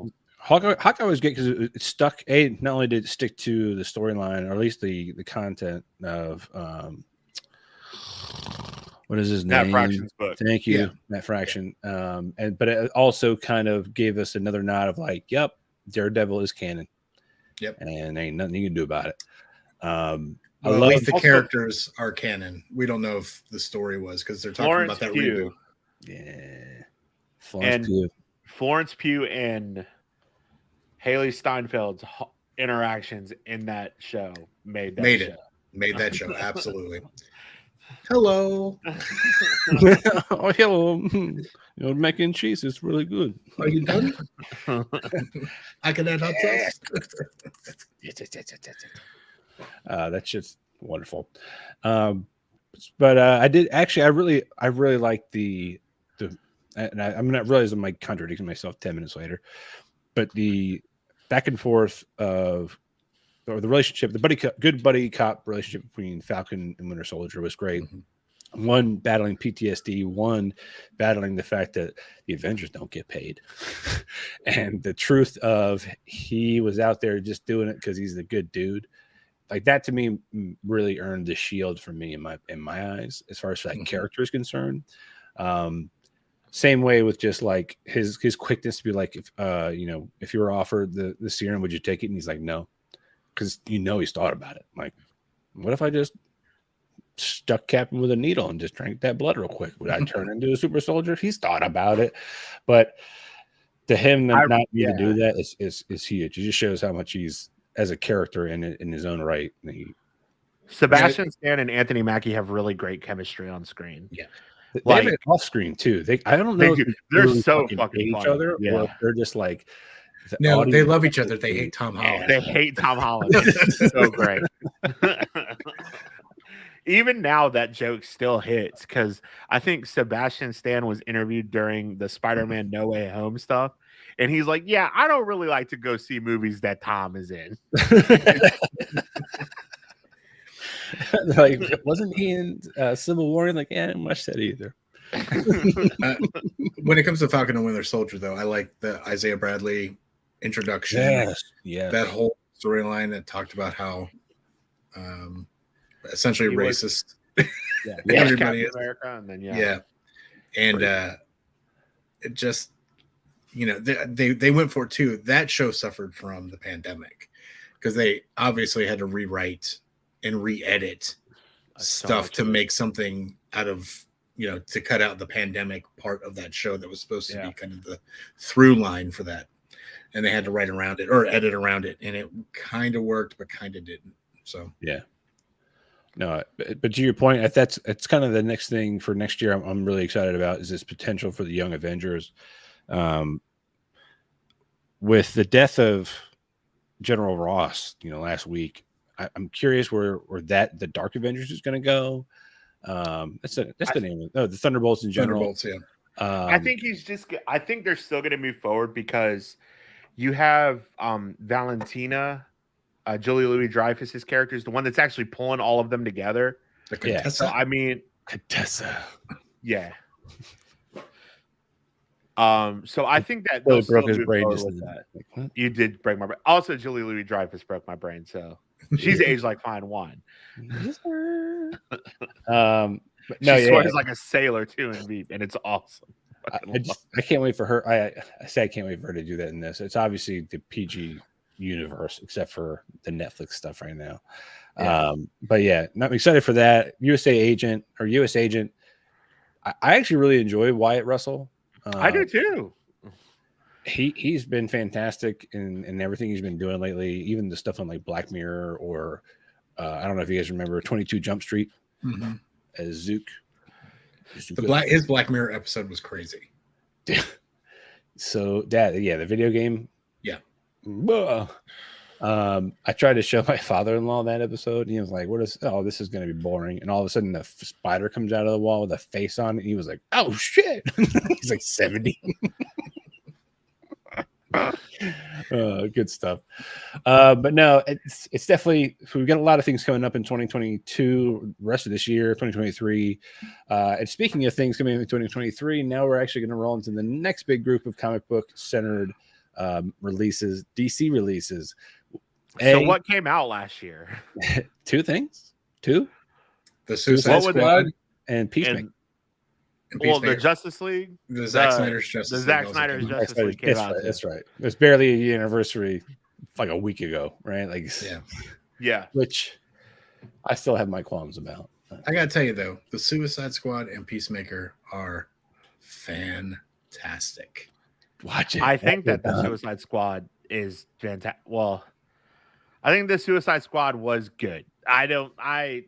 Hawkeye was good because it stuck. Not only did it stick to the storyline, or at least the content of what is his name? Matt Fraction's book. Thank you, Matt Fraction. But it also kind of gave us another nod of yep, Daredevil is canon. Yep, and ain't nothing you can do about it. At least the characters are canon. We don't know if the story was because they're talking about that reboot. Yeah, Florence Pugh and Haley Steinfeld's interactions in that show made that show absolutely. Hello. Oh, hello. Your mac and cheese is really good. Are you done? I can add hot sauce. That's just wonderful. But I did actually. I really like the. And I'm not realizing I'm contradicting myself 10 minutes later, but the back and forth the relationship, good buddy cop relationship between Falcon and Winter Soldier was great. one battling PTSD, one battling the fact that the Avengers don't get paid, and the truth of he was out there just doing it because he's a good dude. Like that to me really earned the shield for me in my eyes as far as that character is concerned. Same way with just like his quickness to be like, if if you were offered the serum, would you take it? And he's like, no, because he's thought about it. Like, what if I just stuck Captain with a needle and just drank that blood real quick? Would I turn into a super soldier? He's thought about it, but to him not need to do that is huge. It just shows how much he's as a character in his own right. Sebastian Stan and Anthony Mackie have really great chemistry on screen. Yeah, they have it off screen too. I don't know if they're so fucking hate each other, or if they're just like no, they love each other. They hate Tom Holland. They hate Tom Holland. So great. Even now, that joke still hits because I think Sebastian Stan was interviewed during the Spider-Man No Way Home stuff, and he's like, "Yeah, I don't really like to go see movies that Tom is in." Like, wasn't he in Civil War? Like, yeah, I didn't watch that either. When it comes to Falcon and Winter Soldier, though, I like the Isaiah Bradley introduction. Yes. That whole storyline that talked about how essentially racist everybody is. America, and then and it just they went for it too. That show suffered from the pandemic because they obviously had to rewrite and re-edit stuff to make something out of to cut out the pandemic part of that show that was supposed to be kind of the through line for that, and they had to write around it or edit around it, and it kind of worked but kind of didn't. So no, but to your point, it's kind of the next thing for next year. I'm really excited about is this potential for the Young Avengers, with the death of General Ross. last week. I'm curious where the Dark Avengers is going to go. That's the name of the Thunderbolts in general. Thunderbolts, I think I think they're still going to move forward because you have Valentina. Julia Louis-Dreyfus's character is the one that's actually pulling all of them together. The Contessa. So, I mean, Contessa. Yeah. So I think that Really broke his brain just with that. Like, you did break my brain. Also, Julia Louis-Dreyfus broke my brain. So she's aged like fine wine. But no, she swears like a sailor too in Veep, and it's awesome. I can't wait for her. I say I can't wait for her to do that in this. It's obviously the PG universe, except for the Netflix stuff right now. But I'm excited for that. US Agent. I actually really enjoy Wyatt Russell. I do too. He's been fantastic in everything he's been doing lately, even the stuff on like Black Mirror or I don't know if you guys remember 22 Jump Street as Zook. His Black Mirror episode was crazy. So the video game. I tried to show my father-in-law that episode, and he was like, this is going to be boring. And all of a sudden the spider comes out of the wall with a face on it. And he was like, oh shit. He's like 70. Good stuff. But no, it's definitely, we've got a lot of things coming up in 2022, rest of this year, 2023. And speaking of things coming in 2023, now we're actually going to roll into the next big group of comic book centered releases, DC releases. So what came out last year? Two things. The Suicide Squad and Peacemaker. The Justice League, the Zack Snyder's Justice League came out. That's right. It was barely a anniversary, like a week ago, right? Like, yeah. Which I still have my qualms about. I gotta tell you though, the Suicide Squad and Peacemaker are fantastic. Watch it. I think that the Suicide Squad is fantastic. Well, I think the Suicide Squad was good. I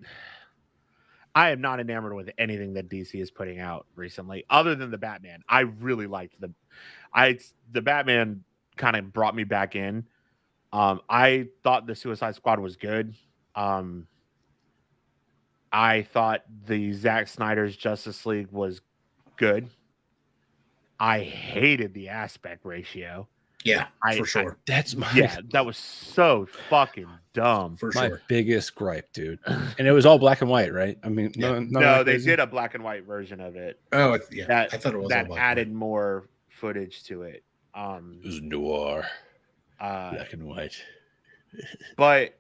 am not enamored with anything that DC is putting out recently, other than the Batman. I really liked the Batman kind of brought me back in. I thought the Suicide Squad was good. I thought the Zack Snyder's Justice League was good. I hated the aspect ratio. Yeah, for sure. That was so fucking dumb. For my sure. biggest gripe, dude. And it was all black and white, right? I mean, no, they did a black and white version of it. Oh, yeah. I thought it was that all black added and white. more footage to it. It was noir, black and white. But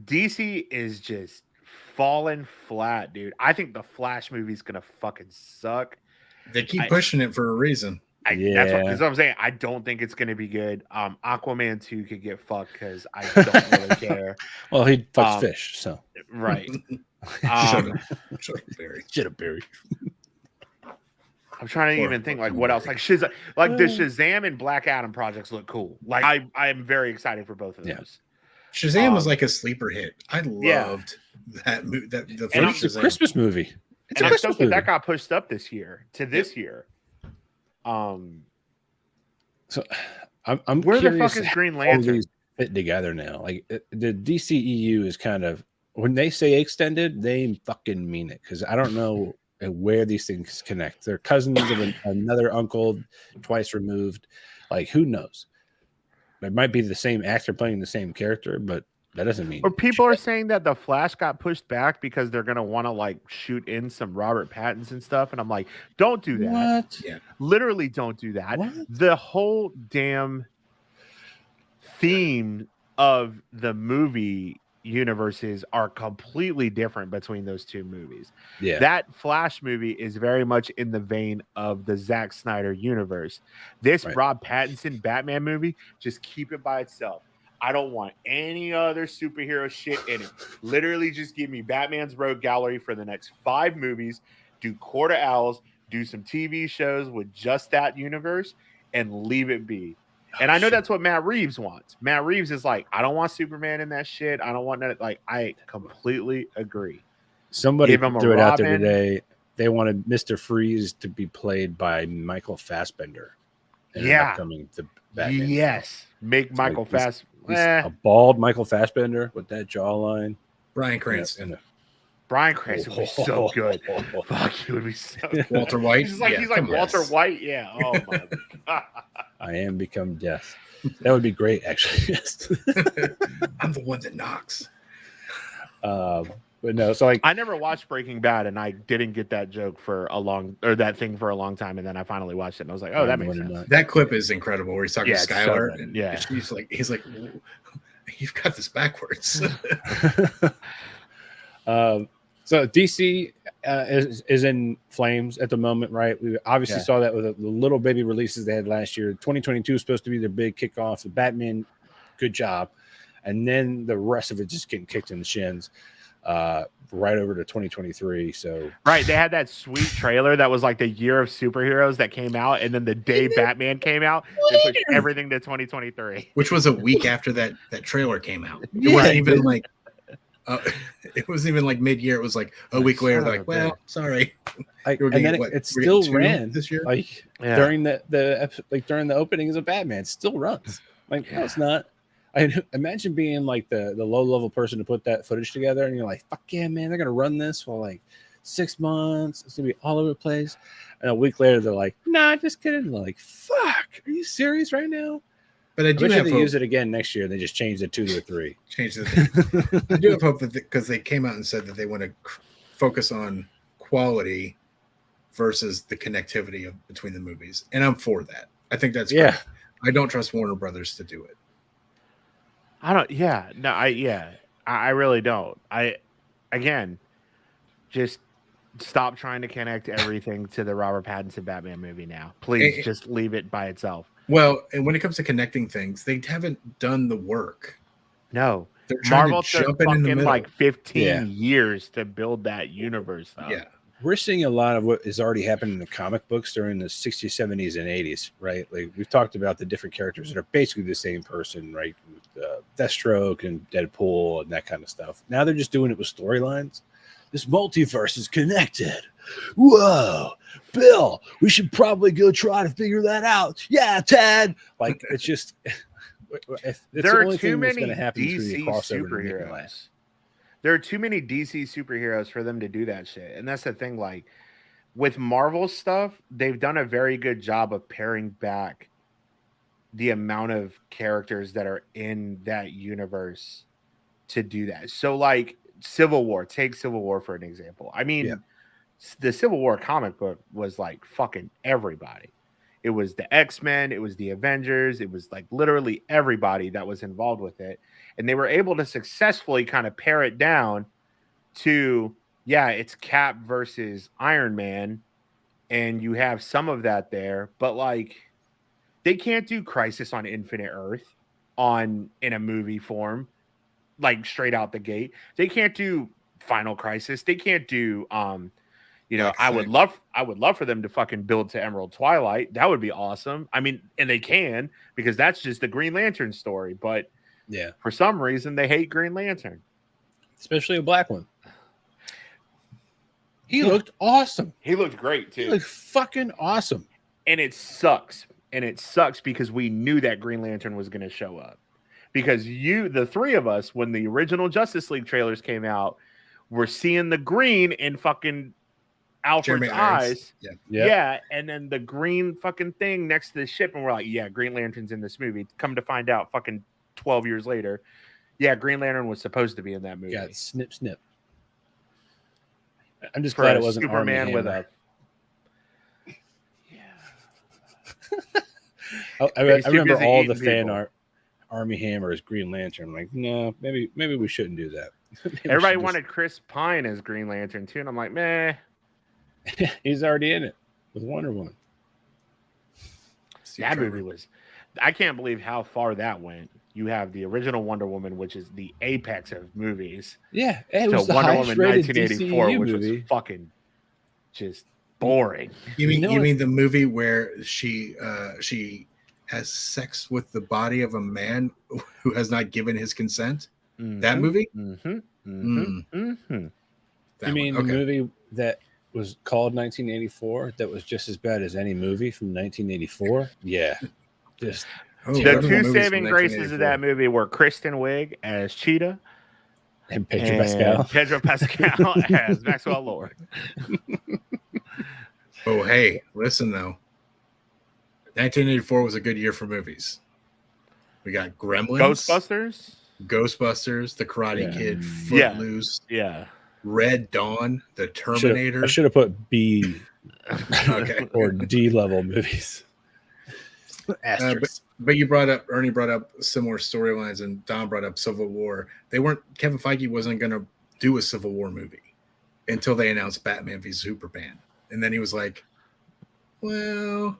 DC is just falling flat, dude. I think the Flash movie's gonna fucking suck. They keep pushing it for a reason. That's what I'm saying. I don't think it's gonna be good. Aquaman 2 could get fucked because I don't really care. Well, he fucks fish, so right. Shut up, Barry. Shut up, Barry. I'm trying to even think like what else. Like the Shazam and Black Adam projects look cool. Like I am very excited for both of those. Shazam was like a sleeper hit. I loved that movie. It's a Christmas movie. It's a Christmas movie. That got pushed up this year to this year. So I'm where the curious fuck is Green Lantern? These fit together now. Like the DCEU is kind of, when they say extended, they fucking mean it, because I don't know where these things connect. They're cousins of another uncle twice removed. Like, who knows? It might be the same actor playing the same character, but that doesn't mean. Or people are saying that the Flash got pushed back because they're gonna want to like shoot in some Robert Pattinson stuff, and I'm like, don't do that. What? Yeah. Literally, don't do that. What? The whole damn theme of the movie universes are completely different between those two movies. Yeah. That Flash movie is very much in the vein of the Zack Snyder universe. This Rob Pattinson Batman movie, just keep it by itself. I don't want any other superhero shit in it. Literally just give me Batman's Rogue Gallery for the next 5 movies, do Court of Owls, do some TV shows with just that universe, and leave it be. And I know that's what Matt Reeves wants. Matt Reeves is like, I don't want Superman in that shit. I don't want that. Like, I completely agree. Somebody threw it out there today. They wanted Mr. Freeze to be played by Michael Fassbender. Upcoming the Batman. Yes. Make it's Michael Fassbender. A bald Michael Fassbender with that jawline. Bryan Cranston. Bryan Cranston would be so good. Fuck, he would be so good. Walter White. He's like Walter White. Yeah. Oh my God. I am become death. That would be great, actually. I'm the one that knocks. But no, so like I never watched Breaking Bad, and I didn't get that joke for that thing for a long time, and then I finally watched it, and I was like, oh, that makes sense. That clip is incredible where he's talking to Skylar, so and he's like, you've got this backwards. So DC is in flames at the moment, right? We obviously saw that with the little baby releases they had last year. 2022 is supposed to be their big kickoff. The Batman, good job. And then the rest of it just getting kicked in the shins right over to 2023. So they had that sweet trailer that was like the year of superheroes that came out, and then the day Batman came out, they pushed everything to 2023. Which was a week after that trailer came out. It wasn't even like it wasn't even like mid-year. It was like a week later. They're like, well, sorry. And then it still ran this year. Like during the openings of Batman, it still runs. Like no, it's not. I imagine being like the low-level person to put that footage together, and you're like, fuck yeah, man, they're gonna run this for like 6 months. It's gonna be all over the place. And a week later, they're like, nah, just kidding. They're like, fuck, are you serious right now? But I do have to use it again next year. They just changed it 2 to 3. Change the. I do have hope that because they came out and said that they want to focus on quality versus the connectivity between the movies, and I'm for that. I think that's great. I don't trust Warner Brothers to do it. I don't. Yeah. No. I really don't. Just stop trying to connect everything to the Robert Pattinson Batman movie now. Please, just leave it by itself. Well, and when it comes to connecting things, they haven't done the work. No, they're trying Marvel to jump in the middle. Like 15 years to build that universe. Though. Yeah, we're seeing a lot of what has already happened in the comic books during the 60s, 70s, and 80s, right? Like we've talked about the different characters that are basically the same person, right? With Deathstroke and Deadpool and that kind of stuff. Now they're just doing it with storylines. This multiverse is connected. Whoa, Bill, we should probably go try to figure that out. Yeah, Ted. Like it's just there are too many DC superheroes. There are too many DC superheroes for them to do that shit. And that's the thing. Like with Marvel stuff, they've done a very good job of paring back the amount of characters that are in that universe to do that. So like Civil War, take Civil War for an example. I mean, the Civil War comic book was like fucking everybody. It was the X-Men, it was the Avengers, it was like literally everybody that was involved with it. And they were able to successfully kind of pare it down to, yeah, it's Cap versus Iron Man, and you have some of that there, but like they can't do Crisis on Infinite Earth in a movie form, like straight out the gate. They can't do Final Crisis. They can't do I would love for them to fucking build to Emerald Twilight. That would be awesome. I mean, and they can, because that's just the Green Lantern story, but yeah, for some reason they hate Green Lantern, especially a black one. He looked awesome. He looked great too. He looked fucking awesome. And it sucks. And it sucks because we knew that Green Lantern was going to show up. Because the three of us, when the original Justice League trailers came out, were seeing the green in fucking Alfred's eyes. Yeah. And then the green fucking thing next to the ship. And we're like, yeah, Green Lantern's in this movie. Come to find out fucking 12 years later. Yeah, Green Lantern was supposed to be in that movie. Yeah, snip, snip. I'm just glad it wasn't Superman with a... I remember all the fan art. Army Hammer as Green Lantern. I'm like, no, maybe we shouldn't do that. Everybody wanted Chris Pine as Green Lantern too, and I'm like, meh. He's already in it with Wonder Woman. That movie was... I can't believe how far that went. You have the original Wonder Woman, which is the apex of movies. Yeah, it was the Wonder Woman 1984, DCU which movie. was fucking just boring. You mean the movie where she has sex with the body of a man who has not given his consent? Mm-hmm. That movie? Mm-hmm. Mm-hmm. Mm-hmm. You mean the movie that was called 1984 that was just as bad as any movie from 1984? Yeah. Just the two saving graces of that movie were Kristen Wiig as Cheetah and Pedro Pascal as Maxwell Lord. Oh, hey, listen though. 1984 was a good year for movies. We got Gremlins, Ghostbusters, The Karate Kid, Footloose, Red Dawn, The Terminator. I should have put B or D level movies. But Ernie brought up similar storylines, and Don brought up Civil War. Kevin Feige wasn't going to do a Civil War movie until they announced Batman v Superman. And then he was like, well,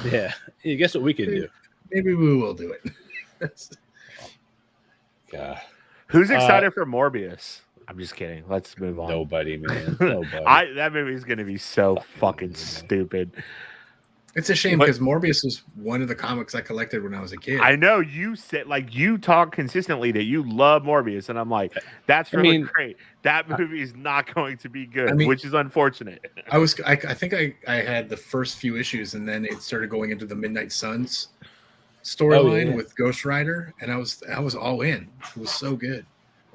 yeah, guess what we could do? Maybe we will do it. God. Who's excited for Morbius? I'm just kidding. Let's move on. Nobody, man. Nobody. That movie is going to be so fucking stupid. It's a shame because Morbius was one of the comics I collected when I was a kid. I know you said, like, you talk consistently that you love Morbius, and I'm like, that's really great. That movie is not going to be good, which is unfortunate. I think I had the first few issues, and then it started going into the Midnight Suns storyline with Ghost Rider, and I was all in. It was so good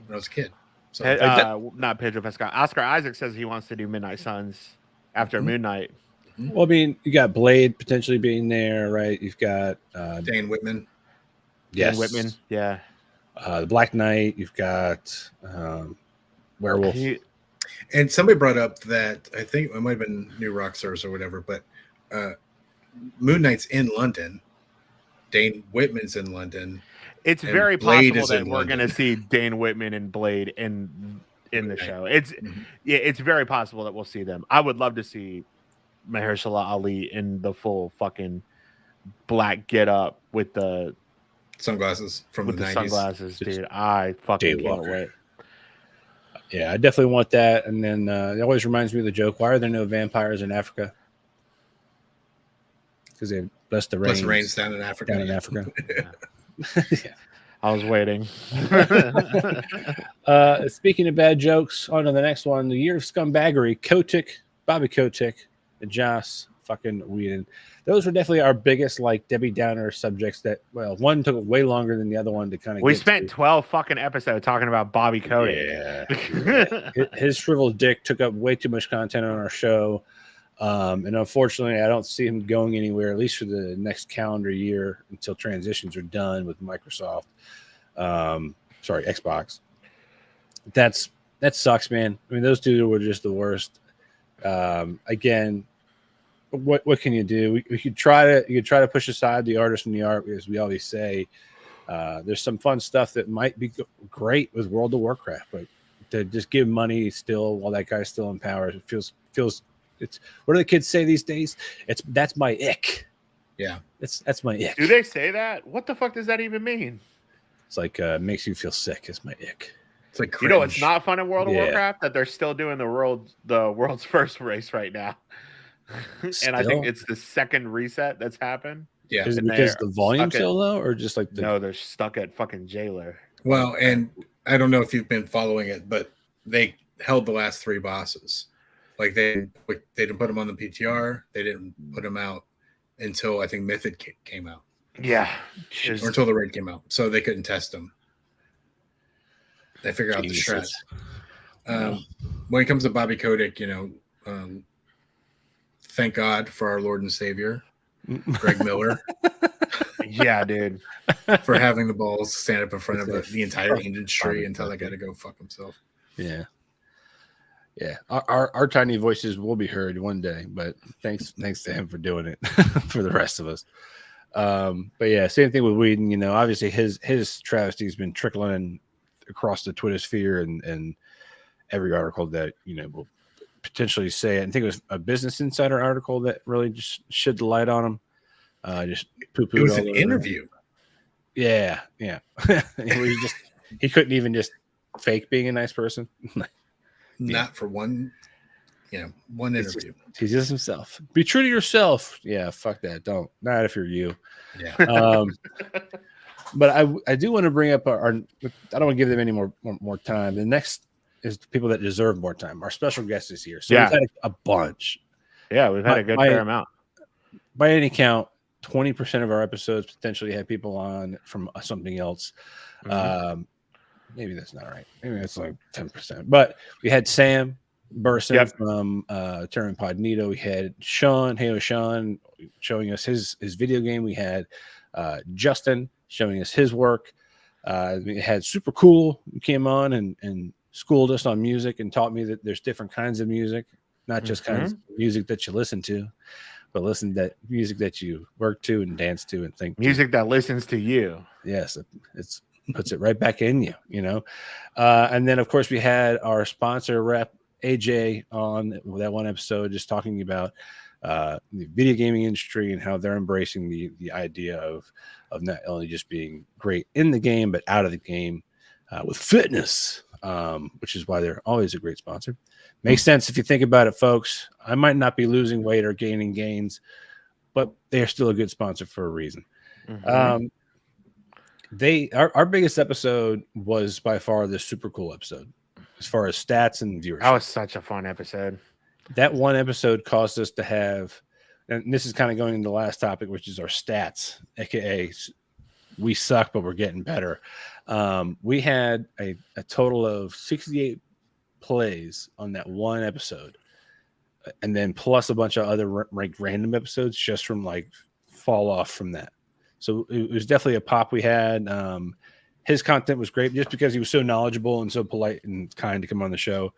when I was a kid. So not Pedro Pascal. Oscar Isaac says he wants to do Midnight Suns after Moon Knight. Well, I mean, you got Blade potentially being there, right? You've got Dane Whitman. Yes. Dane Whitman, yeah. The Black Knight. You've got Werewolf. And somebody brought up that, I think it might have been New Rockstars or whatever, but Moon Knight's in London. Dane Whitman's in London. It's very possible that we're going to see Dane Whitman and Blade in the show. It's very possible that we'll see them. I would love to see Mahershala Ali in the full fucking black get up with the sunglasses from the 90s. Sunglasses, dude. I fucking can't wait. Yeah, I definitely want that. And then it always reminds me of the joke: why are there no vampires in Africa? Because they bless the rains down in Africa. Yeah. I was waiting. Speaking of bad jokes, on to the next one. The year of scumbaggery. Bobby Kotick, and Joss fucking Whedon. Those were definitely our biggest, like, Debbie Downer subjects that, well, one took way longer than the other one to kind of We spent 12 fucking episodes talking about Bobby Kotick. Yeah. His shriveled dick took up way too much content on our show. And unfortunately, I don't see him going anywhere, at least for the next calendar year, until transitions are done with Microsoft. Xbox. That sucks, man. I mean, those two were just the worst. Again, what can you do? You could try to push aside the artist from the art, as we always say. There's some fun stuff that might be great with World of Warcraft, but to just give money still while that guy's still in power, it feels it's, what do the kids say these days? That's my ick. Yeah, that's my ick. Do they say that? What the fuck does that even mean? It's like makes you feel sick. Is my ick. It's like cringe. It's not fun in World of Warcraft that they're still doing the world's first race right now. And I think it's the second reset that's happened. Yeah. Is it because the volume's so low, or just like no, they're stuck at fucking jailer. Well, and I don't know if you've been following it, but they held the last 3 bosses. Like they didn't put them on the PTR. They didn't put them out until I think Mythic came out. Yeah, or until the raid came out, so they couldn't test them. They figured out the strats. When it comes to Bobby Kotick, thank God for our Lord and Savior, Greg Miller. Yeah, dude, for having the balls stand up in front of the entire industry and tell that guy to go fuck himself. Yeah. Yeah, our tiny voices will be heard one day, but thanks to him for doing it for the rest of us. But yeah, same thing with Whedon. Obviously his travesty has been trickling across the Twitter sphere and every article that will potentially say it. I think it was a Business Insider article that really just shed the light on him. Just poo-pooed. It was an interview. Yeah. he couldn't even just fake being a nice person. Not for one interview. He's just himself. Be true to yourself. Yeah, fuck that. Don't. Not if you're you. Yeah. But I do want to bring up our I don't want to give them any more time. The next is the people that deserve more time. Our special guest is here. So we've had a bunch. Yeah, we've had a good fair amount. By any count, 20% of our episodes potentially have people on from something else. Mm-hmm. Maybe that's not right. Maybe that's like 10%. But we had Sam Burson from Terra Incognito. We had Sean, Sean, showing us his video game. We had Justin showing us his work. We had SoopurKul, who came on and schooled us on music and taught me that there's different kinds of music, not just kinds of music that you listen to, but music that you work to and dance to and think music that listens to you. Yes, it's puts it right back in you, and then of course we had our sponsor rep AJ on that one episode, just talking about the video gaming industry and how they're embracing the idea of not only just being great in the game but out of the game with fitness, which is why they're always a great sponsor. Makes sense if you think about it, folks. I might not be losing weight or gaining gains, but they're still a good sponsor for a reason. Our biggest episode was by far the SoopurKul episode, as far as stats and viewership. That was such a fun episode. That one episode caused us to have, and this is kind of going into the last topic, which is our stats, aka we suck, but we're getting better. We had a total of 68 plays on that one episode, and then plus a bunch of other random episodes just from like fall off from that. So it was definitely a pop we had. His content was great just because he was so knowledgeable and so polite and kind to come on the show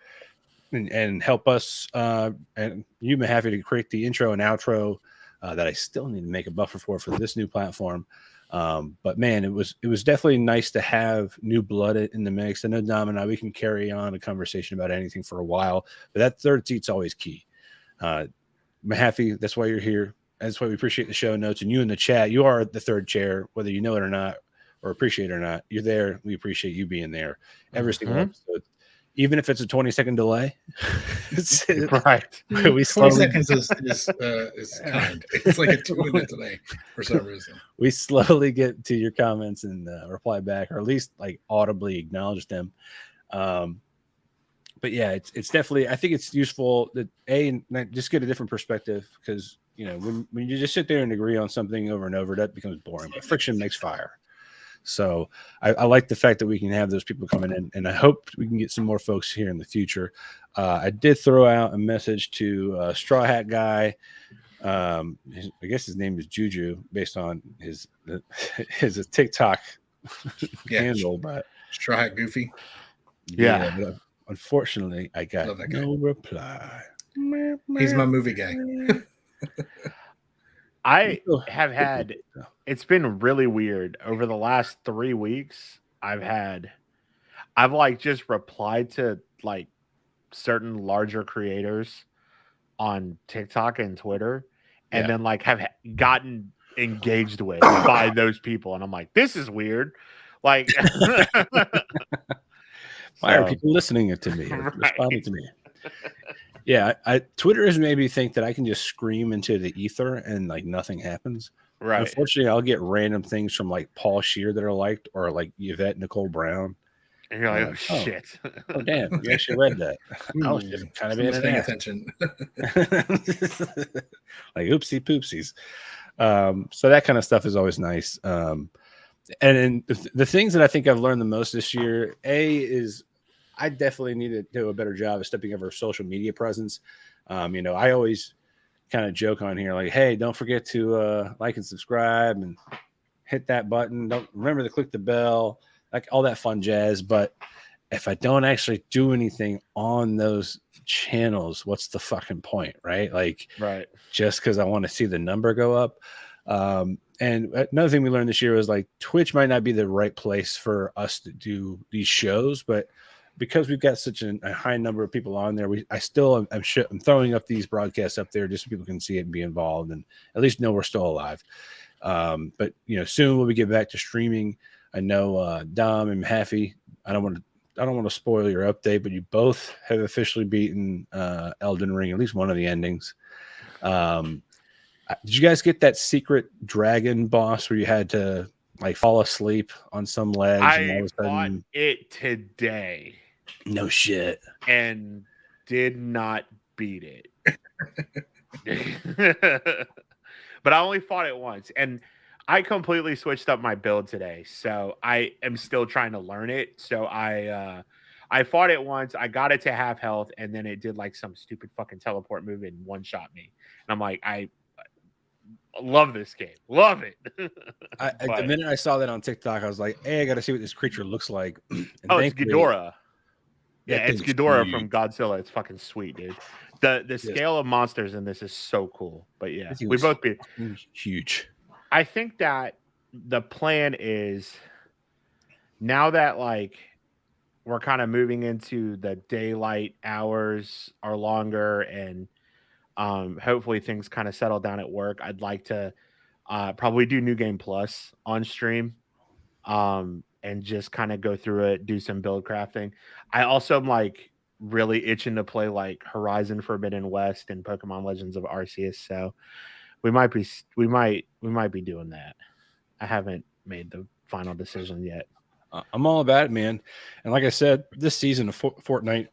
and help us. And you've been happy to create the intro and outro that I still need to make a buffer for this new platform. But man, it was definitely nice to have new blood in the mix. I know Dom and I, we can carry on a conversation about anything for a while, but that third seat's always key. Mahaffey, that's why you're here. That's why we appreciate the show notes and you in the chat. You are the third chair, whether you know it or not, or appreciate it or not. You're there. We appreciate you being there every single episode, even if it's a 20-second delay. Right. We 20 seconds is kind. It's like a 2-minute delay for some reason. We slowly get to your comments and reply back, or at least like audibly acknowledge them. But yeah, it's definitely, I think it's useful that just get a different perspective, because when you just sit there and agree on something over and over, that becomes boring. But friction makes fire. So I like the fact that we can have those people coming in, and I hope we can get some more folks here in the future. I did throw out a message to Straw Hat Guy. I guess his name is Juju based on his TikTok handle, but Straw Hat Goofy. Yeah. But unfortunately, I got no reply. He's my movie guy. I have had, it's been really weird over the last 3 weeks. I've like just replied to like certain larger creators on TikTok and Twitter, and then like have gotten engaged with by those people. And I'm like, this is weird. Like, why are people listening to me or responding to me? Yeah, Twitter has made me think that I can just scream into the ether and like nothing happens. Right. Unfortunately, I'll get random things from like Paul Scheer that are liked, or like Yvette Nicole Brown. And you're like, oh shit. Oh damn, you actually read that. I was just kind of paying attention. Like oopsie poopsies. So that kind of stuff is always nice. And the things that I think I've learned the most this year, is I definitely need to do a better job of stepping up our social media presence. I always kind of joke on here like, hey, don't forget to like and subscribe and hit that button. Don't remember to click the bell, like all that fun jazz. But if I don't actually do anything on those channels, what's the fucking point, right? Like, right, just because I want to see the number go up. And another thing we learned this year was like Twitch might not be the right place for us to do these shows, but because we've got such a high number of people on there, I'm throwing up these broadcasts up there just so people can see it and be involved and at least know we're still alive. But soon we'll get back to streaming. I know Dom and Haffy, I don't want to spoil your update, but you both have officially beaten Elden Ring, at least one of the endings. Did you guys get that secret dragon boss where you had to like fall asleep on some ledge? I fought it today. No shit. And did not beat it. But I only fought it once. And I completely switched up my build today. So I am still trying to learn it. So I fought it once. I got it to half health. And then it did like some stupid fucking teleport move and one-shot me. And I'm like, I love this game. Love it. The minute I saw that on TikTok, I was like, hey, I got to see what this creature looks like. It's Ghidorah. Yeah, it's Ghidorah from Godzilla. It's fucking sweet, dude. The scale of monsters in this is so cool. But yeah, we both beat huge. I think that the plan is now that like we're kind of moving into the daylight hours are longer and hopefully things kind of settle down at work. I'd like to probably do New Game Plus on stream and just kind of go through it, do some build crafting. I also am like really itching to play like Horizon Forbidden West and Pokemon Legends of Arceus. So we might be doing that. I haven't made the final decision yet. I'm all about it, man. And like I said, this season of Fortnite,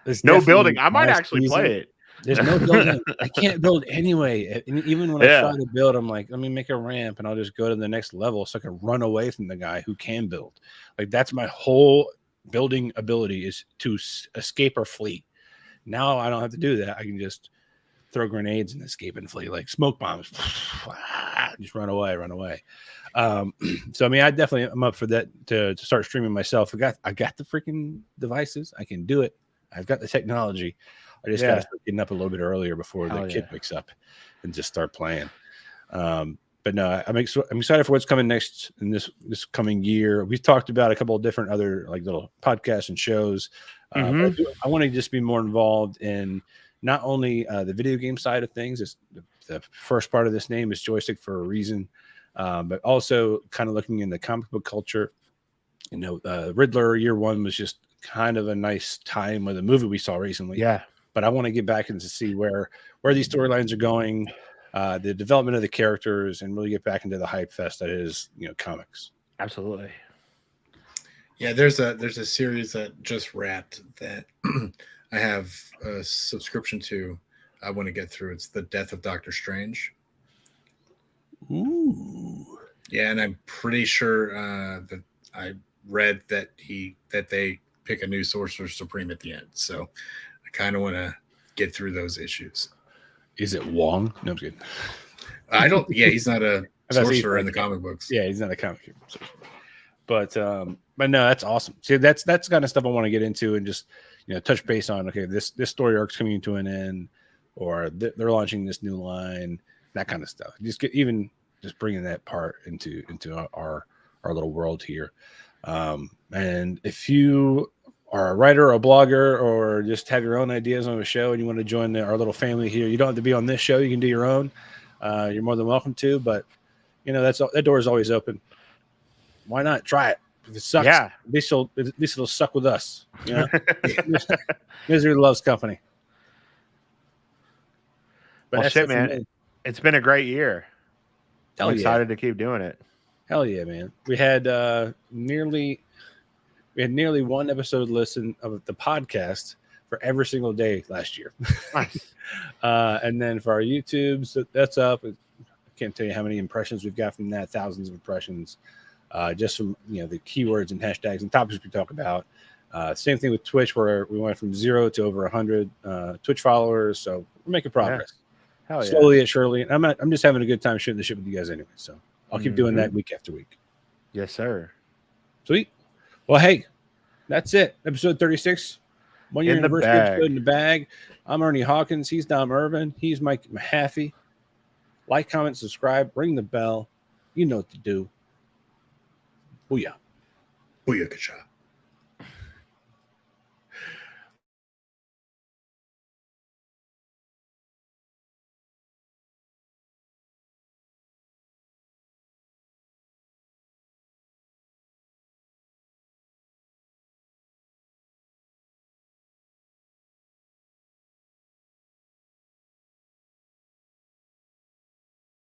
there's no building. I might actually play it. There's no building. I can't build anyway. And even when I try to build, I'm like, let me make a ramp and I'll just go to the next level so I can run away from the guy who can build. Like that's my whole building ability, is to escape or flee. Now I don't have to do that. I can just throw grenades and escape and flee, like smoke bombs. Just run away. So I mean, I'm up for that to start streaming myself. I got the freaking devices. I can do it. I've got the technology. I just got to start getting up a little bit earlier before the kid wakes up and just start playing. But no, I'm excited for what's coming next in this coming year. We've talked about a couple of different other like little podcasts and shows. I want to just be more involved in not only the video game side of things. It's the first part of this name is Joystick for a reason, but also kind of looking in the comic book culture. Riddler Year One was just kind of a nice time with a movie we saw recently. Yeah. But I want to get back and to see where these storylines are going, the development of the characters, and really get back into the hype fest that is, comics. Absolutely. Yeah, there's a series that just wrapped that I have a subscription to. I want to get through. It's The Death of Doctor Strange. Ooh. Yeah, and I'm pretty sure that I read that they pick a new Sorcerer Supreme at the end. So I kind of want to get through those issues. Is it Wong? No, I'm kidding. I don't. Yeah, he's not a sorcerer in the comic books. Yeah, he's not a comic book. But no, that's awesome. See, that's kind of stuff I want to get into and just touch base on. Okay, this story arc's coming to an end, or they're launching this new line, that kind of stuff. Just bringing that part into our little world here. And if you are a writer or a blogger or just have your own ideas on a show and you want to join our little family here, you don't have to be on this show. You can do your own. You're more than welcome to, but that door is always open. Why not try it? If it sucks, at least it'll suck with us. Misery loves company. But well, shit, man, it's been a great year. I'm excited to keep doing it. Hell yeah, man! We had nearly one episode listen of the podcast for every single day last year. Nice. And then for our YouTubes, that's up. I can't tell you how many impressions we've got from that. Thousands of impressions, just from the keywords and hashtags and topics we talk about. Same thing with Twitch, where we went from 0 to over 100 Twitch followers. So we're making progress. Hell yeah. Slowly and surely. And I'm just having a good time shooting the shit with you guys anyway. So I'll keep doing that week after week. Yes, sir. Sweet. Well, hey, that's it. Episode 36. 1 year anniversary episode in the bag. I'm Ernie Hawkins. He's Dom Irvin. He's Mike Mahaffey. Like, comment, subscribe, ring the bell. You know what to do. Booyah. Booyah, Kasha.